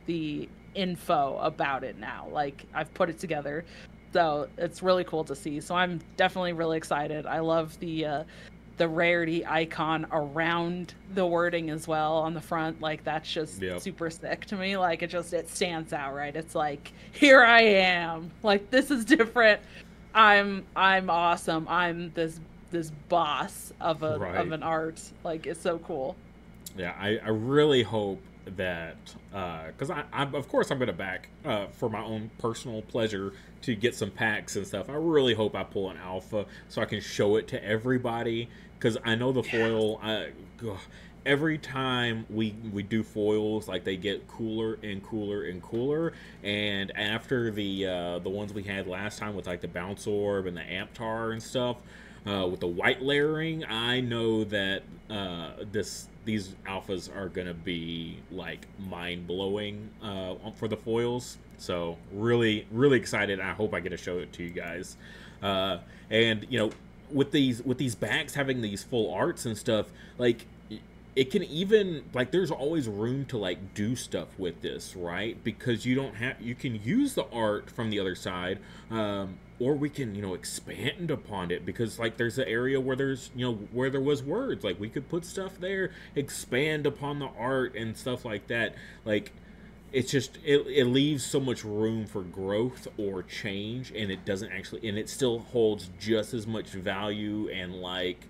the info about it now. Like, I've put it together, so it's really cool to see. So I'm definitely really excited. I love the rarity icon around the wording as well on the front. Like, that's just super sick to me. Like, it stands out, right? It's like, here I am. Like, this is different. I'm awesome. I'm this boss of an art. Like, it's so cool. Yeah, I really hope that, because of course I'm going to back for my own personal pleasure to get some packs and stuff. I really hope I pull an alpha so I can show it to everybody, because I know the foil, every time we do foils, like, they get cooler and cooler and cooler. And after the ones we had last time with, like, the bounce orb and the amp tar and stuff, with the white layering, I know that these alphas are gonna be like mind blowing for the foils. So really excited. I hope I get to show it to you guys. And you know, with these backs having these full arts and stuff, like it can even like there's always room to like do stuff with this, right? Because you can use the art from the other side, or we can, you know, expand upon it, because like there's an area where there's, you know, where there was words, like we could put stuff there, expand upon the art and stuff like that. Like it's just it leaves so much room for growth or change, and it doesn't actually, and it still holds just as much value and like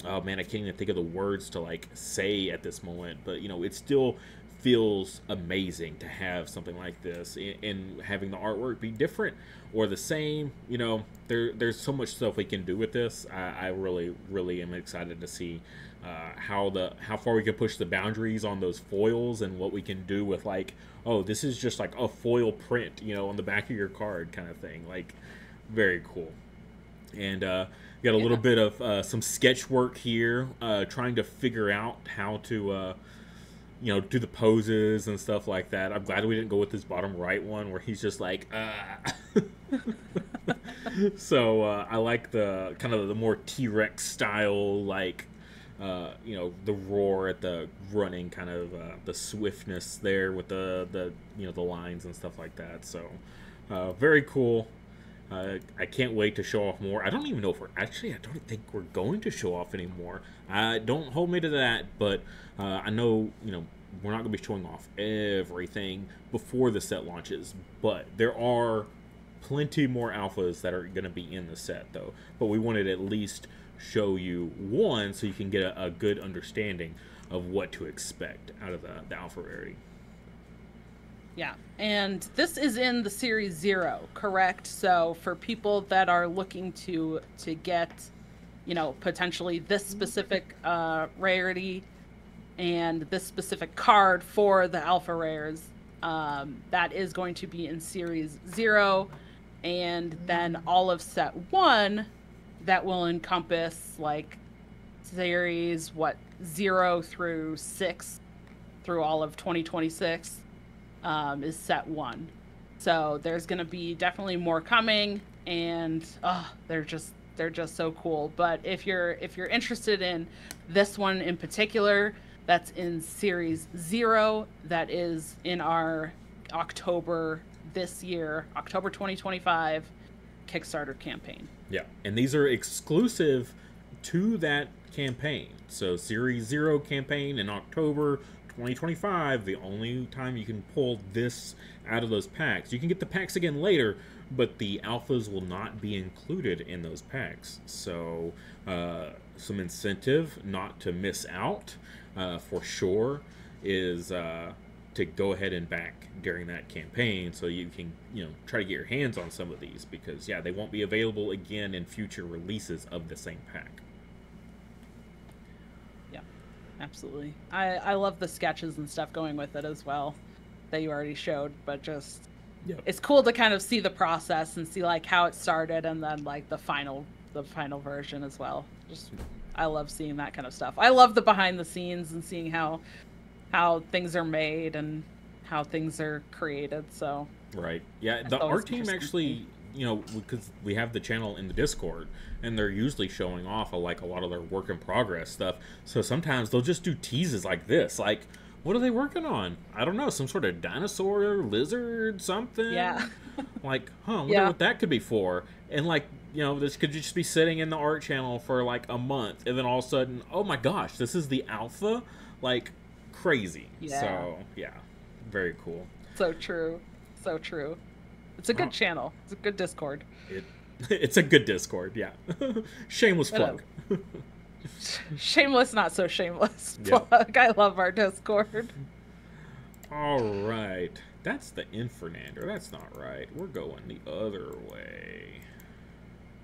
oh man, I can't even think of the words to like say at this moment, but you know, it still feels amazing to have something like this, and having the artwork be different or the same. You know, there's so much stuff we can do with this. I really am excited to see how far we can push the boundaries on those foils, and what we can do with like, oh, this is just like a foil print, you know, on the back of your card kind of thing. Like, very cool. And got a little bit of some sketch work here, trying to figure out how to you know, do the poses and stuff like that. I'm glad we didn't go with this bottom right one where he's just like so I like the kind of the more T-Rex style, like you know, the roar at the running, kind of the swiftness there with the you know, the lines and stuff like that. So very cool. I can't wait to show off more. I don't even know if I don't think we're going to show off anymore. Don't hold me to that, but I know, you know, we're not going to be showing off everything before the set launches, but there are plenty more alphas that are going to be in the set, though. But we wanted to at least show you one so you can get a good understanding of what to expect out of the alpha rarity. Yeah, and this is in the Series 0, correct? So for people that are looking to get, you know, potentially this specific rarity and this specific card for the alpha rares, that is going to be in Series 0, and then all of set 1 that will encompass like Series 0 through 6 through all of 2026. Is set 1. So there's going to be definitely more coming, and they're just so cool. But if you're interested in this one in particular, that's in Series 0, that is in our October this year, October 2025 Kickstarter campaign. Yeah, and these are exclusive to that campaign. So Series 0 campaign in October 2025, the only time you can pull this out of those packs. You can get the packs again later, but the alphas will not be included in those packs. So some incentive not to miss out for sure is to go ahead and back during that campaign, so you can, you know, try to get your hands on some of these, because yeah, they won't be available again in future releases of the same pack. Absolutely. I love the sketches and stuff going with it as well that you already showed, but just it's cool to kind of see the process and see like how it started, and then like the final version as well. Just I love seeing that kind of stuff. I love the behind the scenes and seeing how things are made and how things are created. So right, yeah, the art team actually, you know, because we have the channel in the Discord, and they're usually showing off a lot of their work in progress stuff. So sometimes they'll just do teases like this, like, what are they working on? I don't know, some sort of dinosaur, lizard, something. Yeah. Like, I wonder what that could be for. And like, you know, this could just be sitting in the art channel for like a month, and then all of a sudden, oh my gosh, this is the alpha, like crazy. Yeah. So yeah, very cool. So true. So true. It's a good channel. It's a good Discord. It's a good Discord, yeah. Shameless plug. Shameless, not so shameless plug. I love our Discord. All right. That's the Infernander. That's not right. We're going the other way.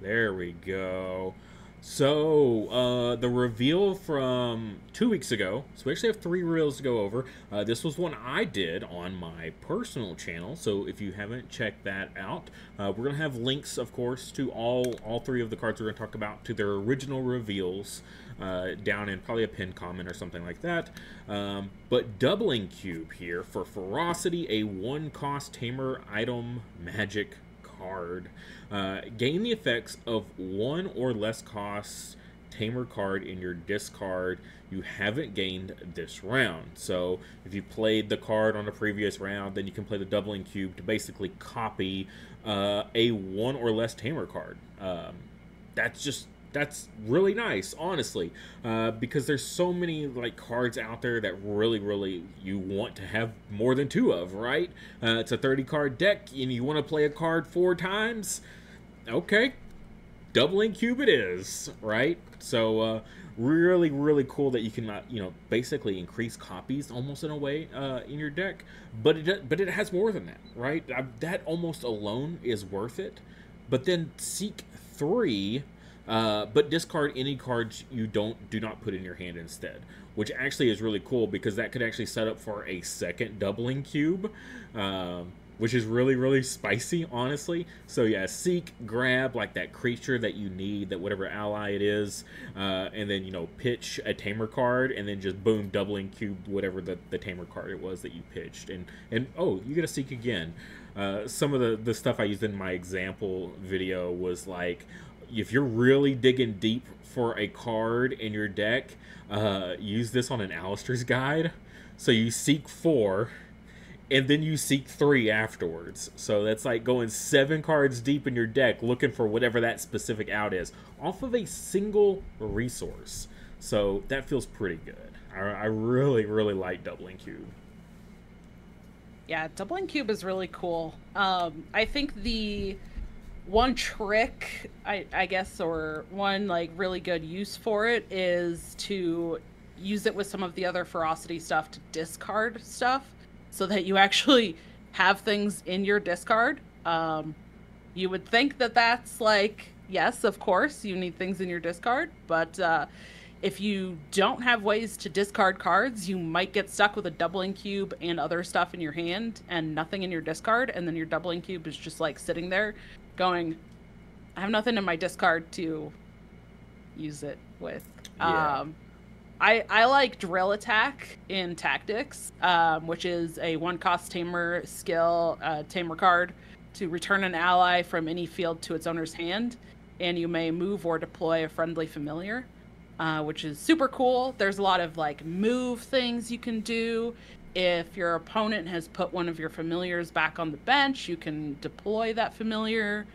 There we go. So, the reveal from 2 weeks ago, so we actually have three reels to go over. This was one I did on my personal channel, so if you haven't checked that out, we're going to have links, of course, to all three of the cards we're going to talk about, to their original reveals, down in probably a pinned comment or something like that. But Doubling Cube here for Ferocity, a one-cost Tamer item magic card. Gain the effects of one or less cost Tamer card in your discard you haven't gained this round. So if you played the card on a previous round, then you can play the Doubling Cube to basically copy a one or less Tamer card. That's really nice, honestly, because there's so many like cards out there that really you want to have more than two of, right? It's a 30 card deck and you want to play a card 4 times. Okay, Doubling Cube it is, right? So really cool that you can basically increase copies almost in a way in your deck, but it has more than that, right? That almost alone is worth it. But then Seek 3, but discard any cards you do not put in your hand instead, which actually is really cool because that could actually set up for a second Doubling Cube, which is really spicy, honestly. So yeah, Seek, grab like that creature that you need, that whatever ally it is, and then pitch a Tamer card, and then just boom, Doubling Cube whatever the Tamer card it was that you pitched, and oh, you get a Seek again. Some of the stuff I used in my example video was like, if you're really digging deep for a card in your deck, use this on an Alistair's Guide. So you Seek 4, and then you Seek 3 afterwards. So that's like going 7 cards deep in your deck looking for whatever that specific out is, off of a single resource. So that feels pretty good. I really like Doubling Cube. Yeah, Doubling Cube is really cool. I think the one trick, I guess, or one like really good use for it is to use it with some of the other Ferocity stuff to discard stuff, so that you actually have things in your discard. You would think that that's like, yes, of course, you need things in your discard, but if you don't have ways to discard cards, you might get stuck with a Doubling Cube and other stuff in your hand and nothing in your discard, and then your Doubling Cube is just like sitting there going, I have nothing in my discard to use it with. Yeah. I like Drill Attack in Tactics, which is a one-cost Tamer skill, Tamer card, to return an ally from any field to its owner's hand, and you may move or deploy a friendly familiar, which is super cool. There's a lot of like move things you can do. If your opponent has put one of your familiars back on the bench, you can deploy that familiar.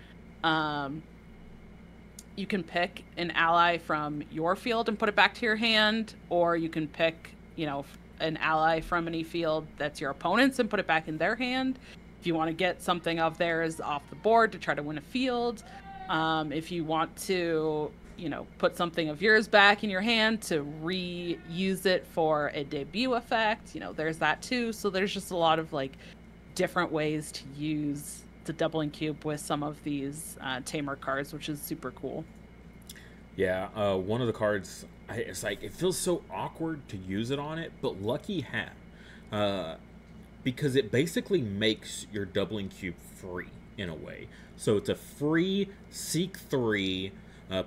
You can pick an ally from your field and put it back to your hand, or you can pick, an ally from any field that's your opponent's and put it back in their hand. If you want to get something of theirs off the board to try to win a field, if you want to, put something of yours back in your hand to reuse it for a debut effect, there's that too. So there's just a lot of like different ways to use the Doubling Cube with some of these Tamer cards, which is super cool. Yeah, one of the cards, it's like, it feels so awkward to use it on it, but Lucky Hat, because it basically makes your Doubling Cube free in a way. So it's a free Seek 3,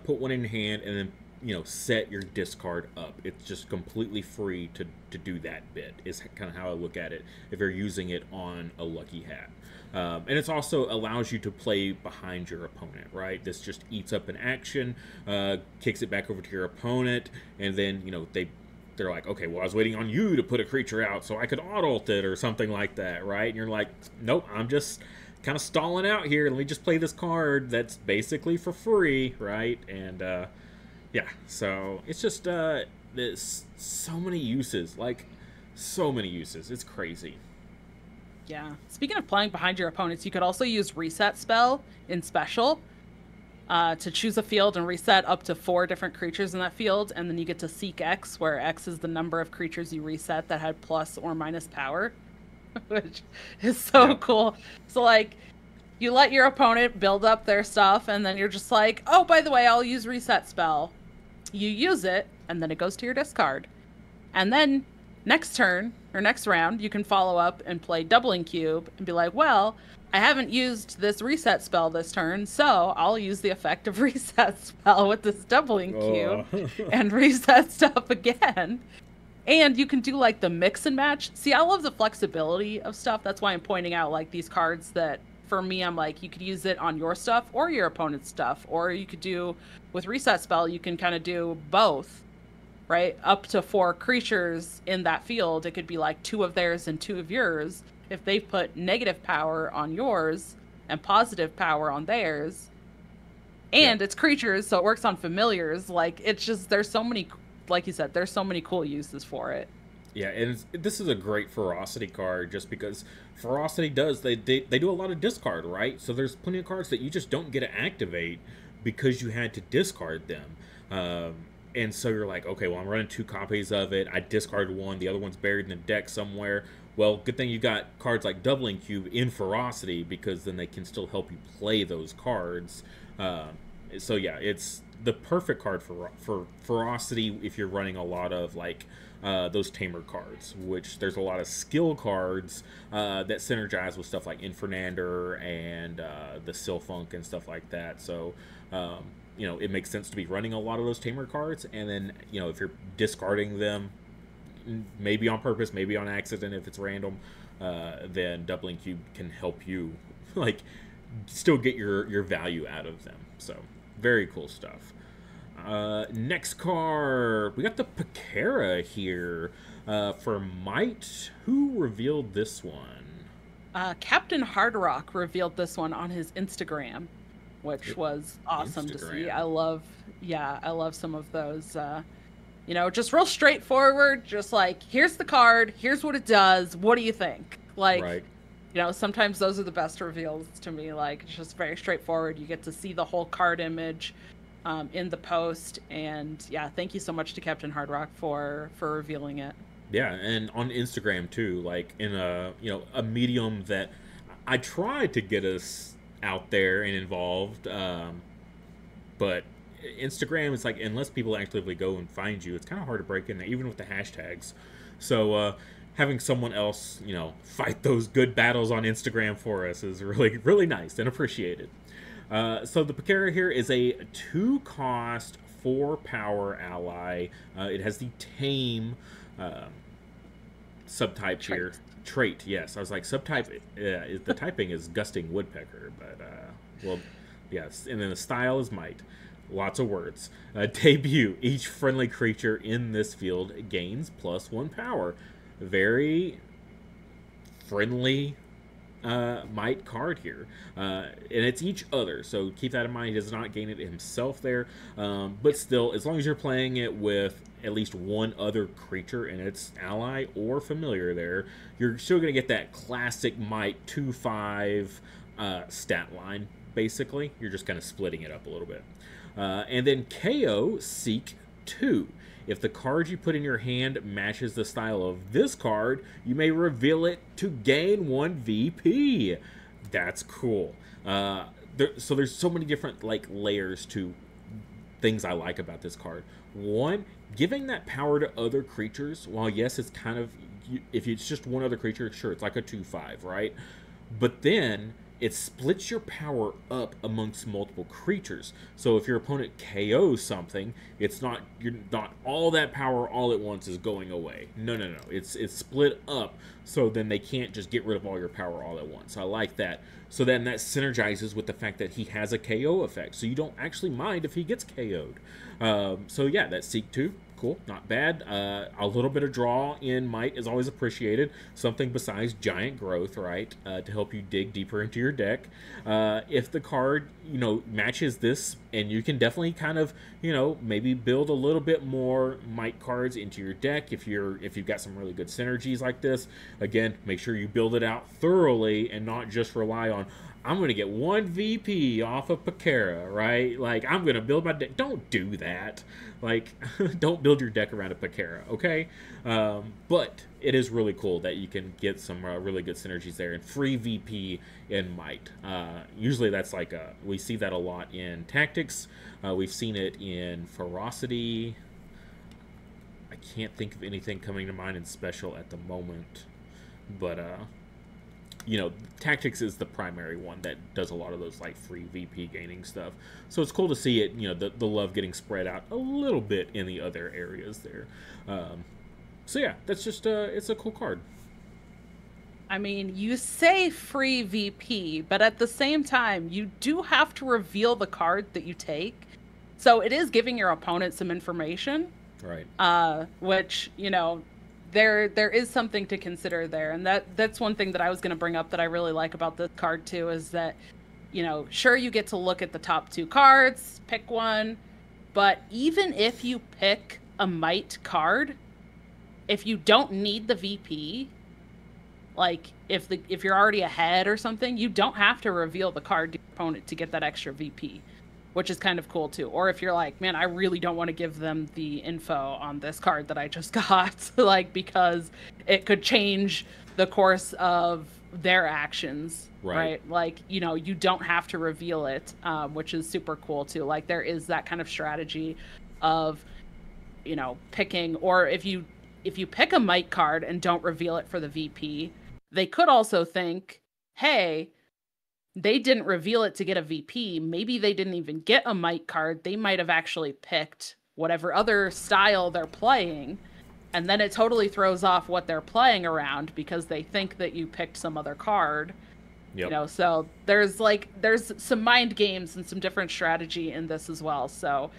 put one in your hand, and then set your discard up. It's just completely free to do that bit, is kind of how I look at it if you're using it on a Lucky Hat. And it also allows you to play behind your opponent, right? This just eats up an action, kicks it back over to your opponent, and then they're like, okay, well, I was waiting on you to put a creature out so I could auto-ult it or something like that, right? And you're like, nope, I'm just kind of stalling out here. Let me just play this card that's basically for free, right? And yeah, so it's just there's so many uses, it's crazy. Yeah. Speaking of playing behind your opponents, you could also use Reset Spell in Special to choose a field and reset up to 4 different creatures in that field, and then you get to Seek X, where X is the number of creatures you reset that had plus or minus power, which is so cool. So like, You let your opponent build up their stuff, and then you're just like, oh, by the way, I'll use reset spell. You use it, and then it goes to your discard. And then next turn, or next round, you can follow up and play Doubling Cube and be like, well, I haven't used this reset spell this turn, so I'll use the effect of reset spell with this Doubling Cube and reset stuff again. And you can do like the mix and match. See, I love the flexibility of stuff. That's why I'm pointing out like these cards that for me, I'm like, you could use it on your stuff or your opponent's stuff, or you could do with reset spell, you can kind of do both, right? Up to 4 creatures in that field. It could be like 2 of theirs and 2 of yours. If they put negative power on yours and positive power on theirs, and it's creatures, so it works on familiars. Like, it's just, there's so many, like you said, there's so many cool uses for it. Yeah, and this is a great ferocity card just because ferocity does, they do a lot of discard, right? So there's plenty of cards that you just don't get to activate because you had to discard them. And so you're like, okay, well, I'm running 2 copies of it. I discarded one. The other one's buried in the deck somewhere. Well, good thing you got cards like Doubling Cube in ferocity because then they can still help you play those cards. So yeah, it's the perfect card for ferocity if you're running a lot of like those Tamer cards, which there's a lot of skill cards that synergize with stuff like Infernander and the Sylphunk and stuff like that. So you know, it makes sense to be running a lot of those Tamer cards, and then, you know, if you're discarding them, maybe on purpose, maybe on accident, if it's random, then Doubling Cube can help you, like, still get your value out of them. So, very cool stuff. Next card, we got the Pakera here for Might. Who revealed this one? Captain Hardrock revealed this one on his Instagram, which was awesome to see. I love some of those, you know, just real straightforward, just like, here's the card, here's what it does, what do you think? Like, right. You know, sometimes those are the best reveals to me. Like, it's just very straightforward. You get to see the whole card image in the post, and yeah, thank you so much to Captain Hardrock for revealing it. Yeah, and on Instagram too, like in a, you know, a medium that I tried to get us out there and involved, but Instagram is like, unless people actively go and find you, it's kind of hard to break in there, even with the hashtags. So having someone else, you know, fight those good battles on Instagram for us is really, really nice and appreciated. So the Pakera here is a 2-cost 4-power ally. It has the Tame subtype here. Trait, yes. I was like, subtype, the typing is Gusting Woodpecker, but, well, yes. And then the style is Might. Lots of words. Debut. Each friendly creature in this field gains +1 power. Very friendly Might card here. And it's each other, so keep that in mind. He does not gain it himself there. But still, as long as you're playing it with at least one other creature and its ally or familiar there, you're still going to get that classic Might 2/5 stat line, basically. You're just kind of splitting it up a little bit. And then KO Seek 2. If the card you put in your hand matches the style of this card, you may reveal it to gain 1 VP. That's cool. So there's so many different like layers to things I like about this card. One, giving that power to other creatures. While yes, it's kind of, if it's just one other creature, sure, it's like a 2/5, right? But then it splits your power up amongst multiple creatures. So if your opponent KOs something, it's not, you're not, all that power all at once is going away. No. It's split up, so then they can't just get rid of all your power all at once. I like that. So then that synergizes with the fact that he has a KO effect, so you don't actually mind if he gets KO'd. So yeah, that Seek 2. Cool, not bad. A little bit of draw in Might is always appreciated. Something besides giant growth, right? To help you dig deeper into your deck. If the card, you know, matches this, and you can definitely kind of, you know, maybe build a little bit more Might cards into your deck if you've got some really good synergies like this. Again, make sure you build it out thoroughly and not just rely on, I'm going to get one VP off of Pakara, right? Like, I'm going to build my deck. Don't do that. Like, don't build your deck around a Pakara, okay? But it is really cool that you can get some really good synergies there. And free VP in Might. Usually that's like we see that a lot in Tactics. We've seen it in Ferocity. I can't think of anything coming to mind in Special at the moment. But, you know, Tactics is the primary one that does a lot of those like free VP gaining stuff. So it's cool to see it, you know, the love getting spread out a little bit in the other areas there. So yeah, that's just it's a cool card. I mean, you say free VP, but at the same time, you do have to reveal the card that you take. So it is giving your opponent some information. Right. Which, you know, there is something to consider there. And that's one thing that I was going to bring up that I really like about this card too, is that, you know, sure, you get to look at the top 2 cards, pick one, but even if you pick a Might card, if you don't need the VP, like if you're already ahead or something, you don't have to reveal the card to your opponent to get that extra VP, which is kind of cool too. Or if you're like, man, I really don't want to give them the info on this card that I just got, like, because it could change the course of their actions, right? Like, you know, you don't have to reveal it, which is super cool too. Like, there is that kind of strategy of, you know, picking, or if you pick a Might card and don't reveal it for the VP, they could also think, hey, they didn't reveal it to get a VP. Maybe they didn't even get a Might card. They might have actually picked whatever other style they're playing. And then it totally throws off what they're playing around because they think that you picked some other card. Yep. You know, so there's some mind games and some different strategy in this as well. So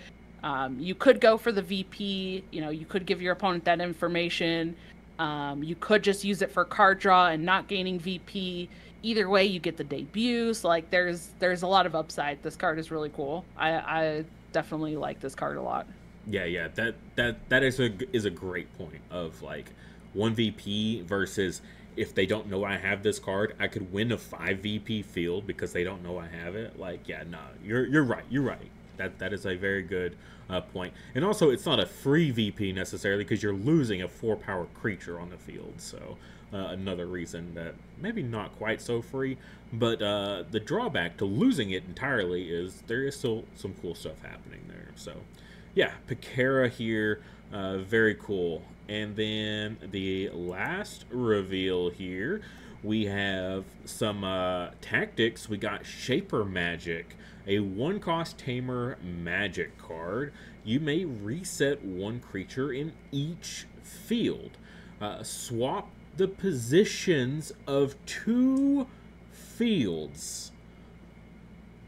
you could go for the VP, you know, you could give your opponent that information. You could just use it for card draw and not gaining VP. Either way, you get the debuts. Like, there's a lot of upside. This card is really cool. I definitely like this card a lot. Yeah, that is a great point of like 1 VP versus if they don't know I have this card, I could win a 5 VP field because they don't know I have it. Like, yeah, no, you're right. You're right. That is a very good point. And also, it's not a free VP necessarily because you're losing a 4-power creature on the field. So another reason that maybe not quite so free. But the drawback to losing it entirely is there is still some cool stuff happening there. So yeah, Pakara here, very cool. And then the last reveal here, we have some tactics. We got Shaper Magic, a 1-cost Tamer magic card. You may reset 1 creature in each field. Swap the positions of 2 fields.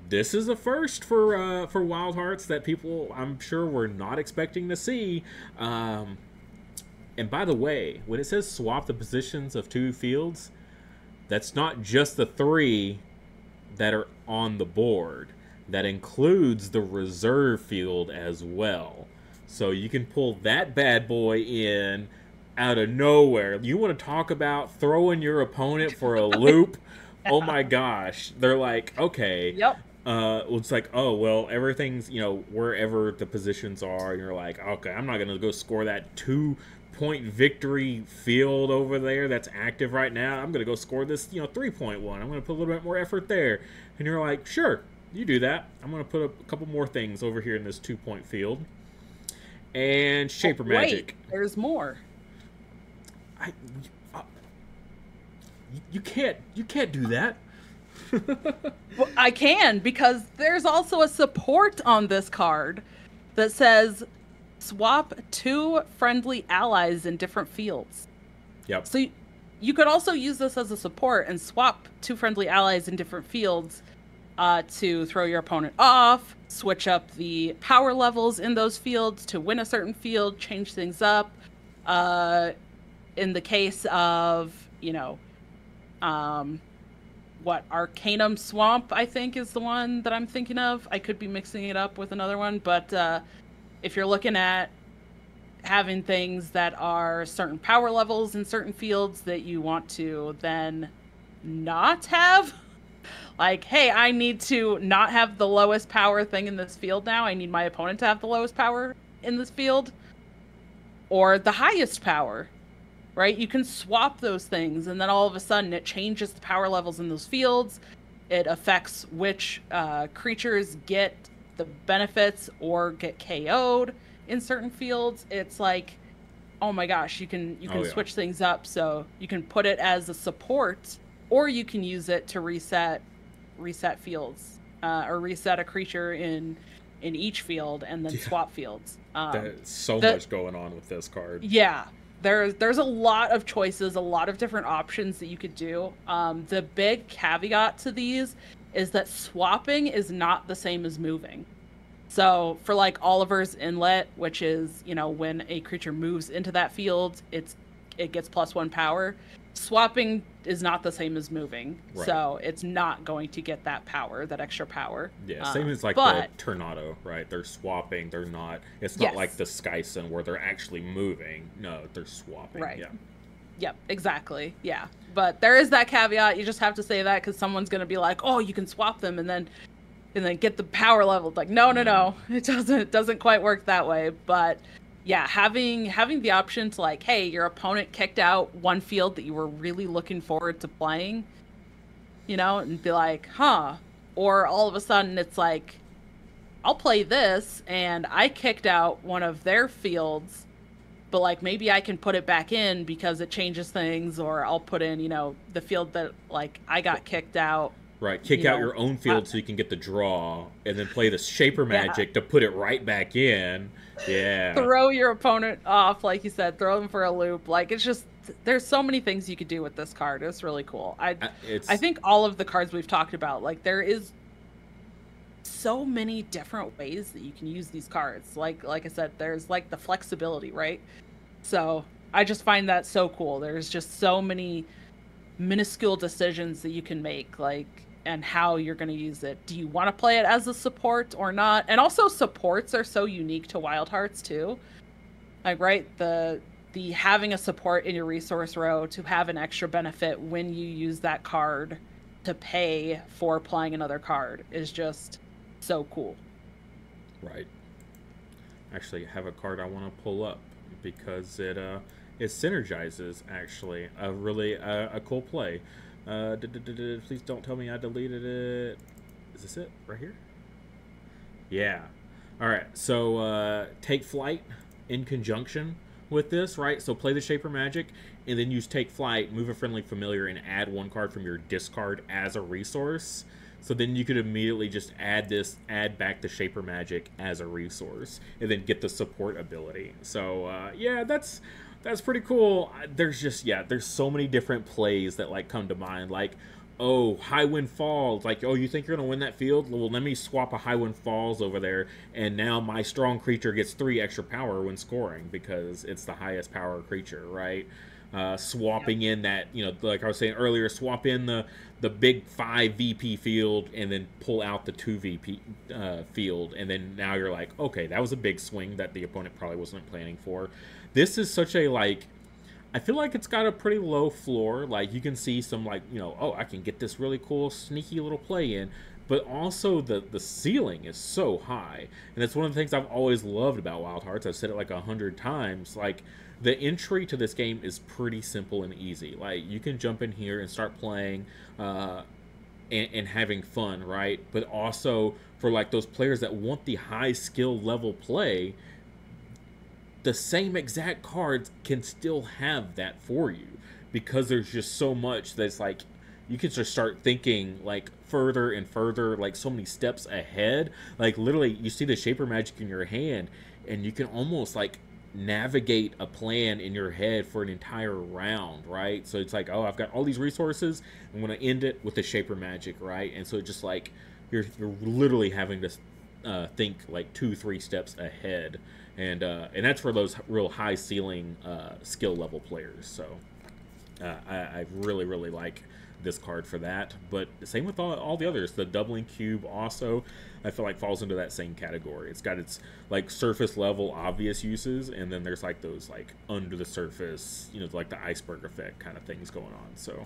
This is a first for Wildhearts that people, I'm sure, were not expecting to see. And by the way, when it says swap the positions of 2 fields, that's not just the 3 that are on the board. That includes the reserve field as well. So you can pull that bad boy in out of nowhere. You want to talk about throwing your opponent for a loop? Oh my gosh. They're like, okay. Yep. It's like, oh, well, everything's, you know, wherever the positions are. And you're like, okay, I'm not going to go score that 2-point victory field over there that's active right now. I'm going to go score this, you know, 3-point one. I'm going to put a little bit more effort there. And you're like, sure, you do that. I'm going to put a couple more things over here in this 2-point field. And Shaper Magic. There's more. You can't do that. Well, I can, because there's also a support on this card that says swap 2 friendly allies in different fields. Yep. So you could also use this as a support and swap 2 friendly allies in different fields to throw your opponent off, switch up the power levels in those fields to win a certain field, change things up. In the case of, you know, Arcanum Swamp, I think, is the one that I'm thinking of. I could be mixing it up with another one, but if you're looking at having things that are certain power levels in certain fields that you want to then not have Like, hey, I need to not have the lowest power thing in this field now. I need my opponent to have the lowest power in this field or the highest power, right? You can swap those things, and then all of a sudden it changes the power levels in those fields. It affects which creatures get the benefits or get KO'd in certain fields. It's like, oh my gosh, you can switch things up. So you can put it as a support, or you can use it to reset fields, or reset a creature in each field, and then swap fields. There's so much going on with this card. Yeah, there's a lot of choices, a lot of different options that you could do. The big caveat to these is that swapping is not the same as moving. So for like Oliver's Inlet, which is, you know, when a creature moves into that field, it gets +1 power. Swapping is not the same as moving, right. So it's not going to get that power, that extra power. Yeah, same as like the Tornado, right? They're swapping. They're not. It's not like the Skyson where they're actually moving. No, they're swapping. Right. Yeah. Yep. Exactly. Yeah. But there is that caveat. You just have to say that because someone's going to be like, "Oh, you can swap them," and then get the power level. Like, no, it doesn't quite work that way. But yeah, having the option to like, hey, your opponent kicked out one field that you were really looking forward to playing, you know, and be like, huh, or all of a sudden it's like, I'll play this and I kicked out one of their fields, but like maybe I can put it back in because it changes things, or I'll put in, you know, the field that like I got kicked out. Right, kick out your own field so you can get the draw, and then play the Shaper Magic to put it right back in. Yeah. Throw your opponent off, like you said, throw them for a loop. Like, it's just, there's so many things you could do with this card. It's really cool. I think all of the cards we've talked about, like, there is so many different ways that you can use these cards. Like I said, there's like the flexibility, right? So I just find that so cool. There's just so many minuscule decisions that you can make, like, and how you're going to use it. Do you want to play it as a support or not? And also supports are so unique to Wildhearts too. Like, right, the having a support in your resource row to have an extra benefit when you use that card to pay for playing another card is just so cool. Right. Actually, I have a card I want to pull up because it synergizes, actually. A really a cool play. Please don't tell me I deleted it. Is this it? Right here? Yeah. Alright, so take flight in conjunction with this, right? So play the Shaper Magic, and then use take flight, move a friendly familiar, and add one card from your discard as a resource. So then you could immediately just add back the Shaper Magic as a resource, and then get the support ability. So, yeah, that's pretty cool. There's just, there's so many different plays that, like, come to mind. Like, oh, High Wind Falls. Like, oh, you think you're going to win that field? Well, let me swap a High Wind Falls over there, and now my strong creature gets 3 extra power when scoring because it's the highest power creature, right? Swapping in that, you know, like I was saying earlier, swap in the big 5 VP field and then pull out the 2 VP field, and then now you're like, okay, that was a big swing that the opponent probably wasn't planning for. This is such a, like, I feel like it's got a pretty low floor. Like, you can see some, like, you know, oh, I can get this really cool, sneaky little play in. But also the ceiling is so high. And that's one of the things I've always loved about Wildhearts. I've said it like 100 times. Like, the entry to this game is pretty simple and easy. Like, you can jump in here and start playing and having fun, right? But also, for, like, those players that want the high skill level play, the same exact cards can still have that for you, because there's just so much that's like, you can just start thinking like further and further, like so many steps ahead. Like, literally, you see the Shaper Magic in your hand and you can almost like navigate a plan in your head for an entire round, right? So it's like, oh, I've got all these resources, I'm going to end it with the Shaper Magic, right? And so it's just like you're literally having to think like 2-3 steps ahead. And that's for those real high ceiling skill level players. So I really, really like this card for that. But same with all the others. The Doubling Cube also, I feel like, falls into that same category. It's got its like surface level obvious uses, and then there's like those like under the surface, you know, like the iceberg effect kind of things going on. So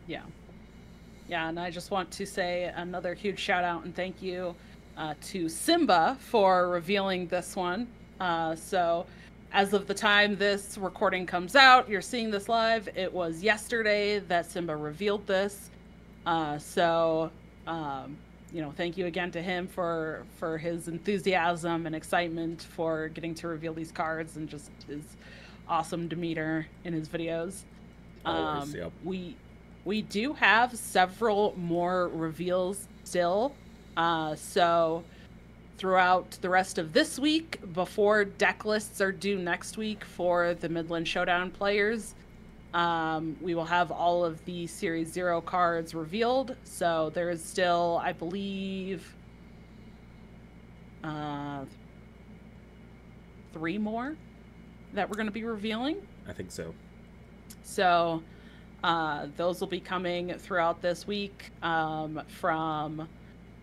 yeah. Yeah, and I just want to say another huge shout out and thank you to Simba for revealing this one. So, as of the time this recording comes out, you're seeing this live. It was yesterday that Simba revealed this. So, thank you again to him for his enthusiasm and excitement for getting to reveal these cards and just his awesome demeanor in his videos. Always, yep. We do have several more reveals still. So throughout the rest of this week, before deck lists are due next week for the Midland Showdown players, we will have all of the Series 0 cards revealed. So there is still, I believe, 3 more that we're going to be revealing. I think so. So those will be coming throughout this week. From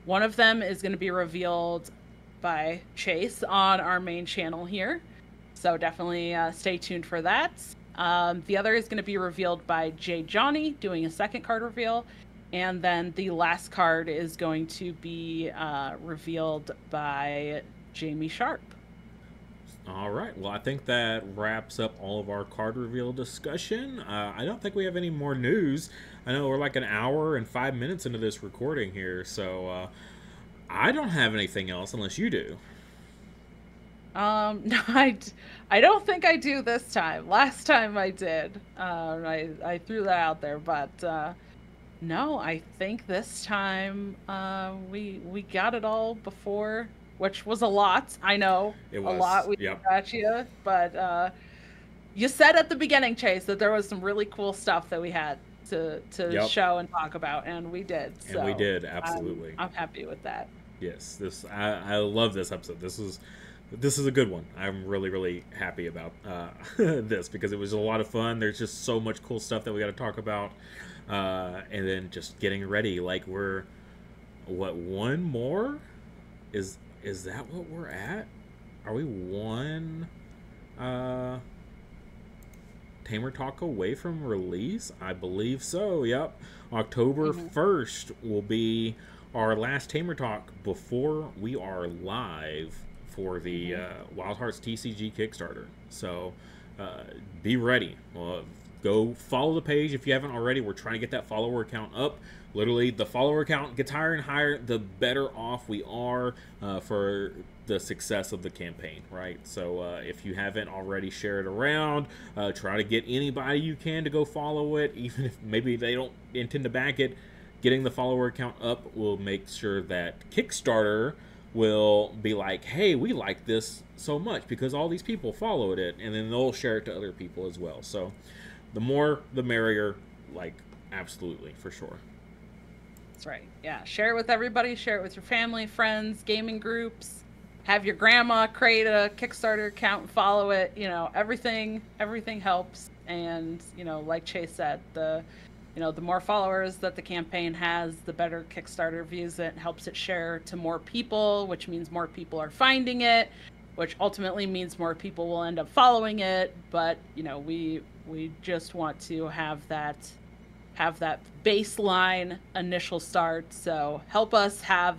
one of them is going to be revealed by Chase on our main channel here. So definitely stay tuned for that. The other is going to be revealed by Jay Johnny doing a second card reveal. And then the last card is going to be revealed by Jamie Sharp. All right. Well, I think that wraps up all of our card reveal discussion. I don't think we have any more news. I know we're like an hour and 5 minutes into this recording here, so I don't have anything else unless you do. No, I don't think I do this time. Last time I did. I threw that out there, but no, I think this time we got it all before. Which was a lot. I know. It was. A lot we got you. But you said at the beginning, Chase, that there was some really cool stuff that we had to show and talk about, and we did. And we did, absolutely. I'm happy with that. Yes, I love this episode. This is a good one. I'm really, really happy about this because it was a lot of fun. There's just so much cool stuff that we got to talk about. And then just getting ready. Like one more? Is that what we're at? Are we one Tamer Talk away from release? I believe so, yep. October 1st will be our last Tamer Talk before we are live for the Wildhearts TCG Kickstarter. So be ready. Go follow the page if you haven't already. We're trying to get that follower count up. Literally, the follower count gets higher and higher, the better off we are for the success of the campaign, right? So if you haven't already shared around, try to get anybody you can to go follow it, even if maybe they don't intend to back it. Getting the follower count up will make sure that Kickstarter will be like, hey, we like this so much because all these people followed it, and then they'll share it to other people as well. So the more, the merrier, like, absolutely, for sure. That's right. Yeah, share it with everybody. Share it with your family, friends, gaming groups. Have your grandma create a Kickstarter account and follow it. You know, everything helps. And, like Chase said, the more followers that the campaign has, the better Kickstarter views it, helps it share to more people, which means more people are finding it, which ultimately means more people will end up following it. But, we just want to have that baseline initial start. So help us have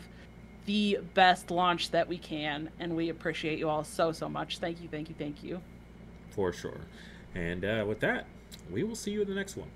the best launch that we can, and we appreciate you all so much. Thank you. For sure. And with that, we will see you in the next one.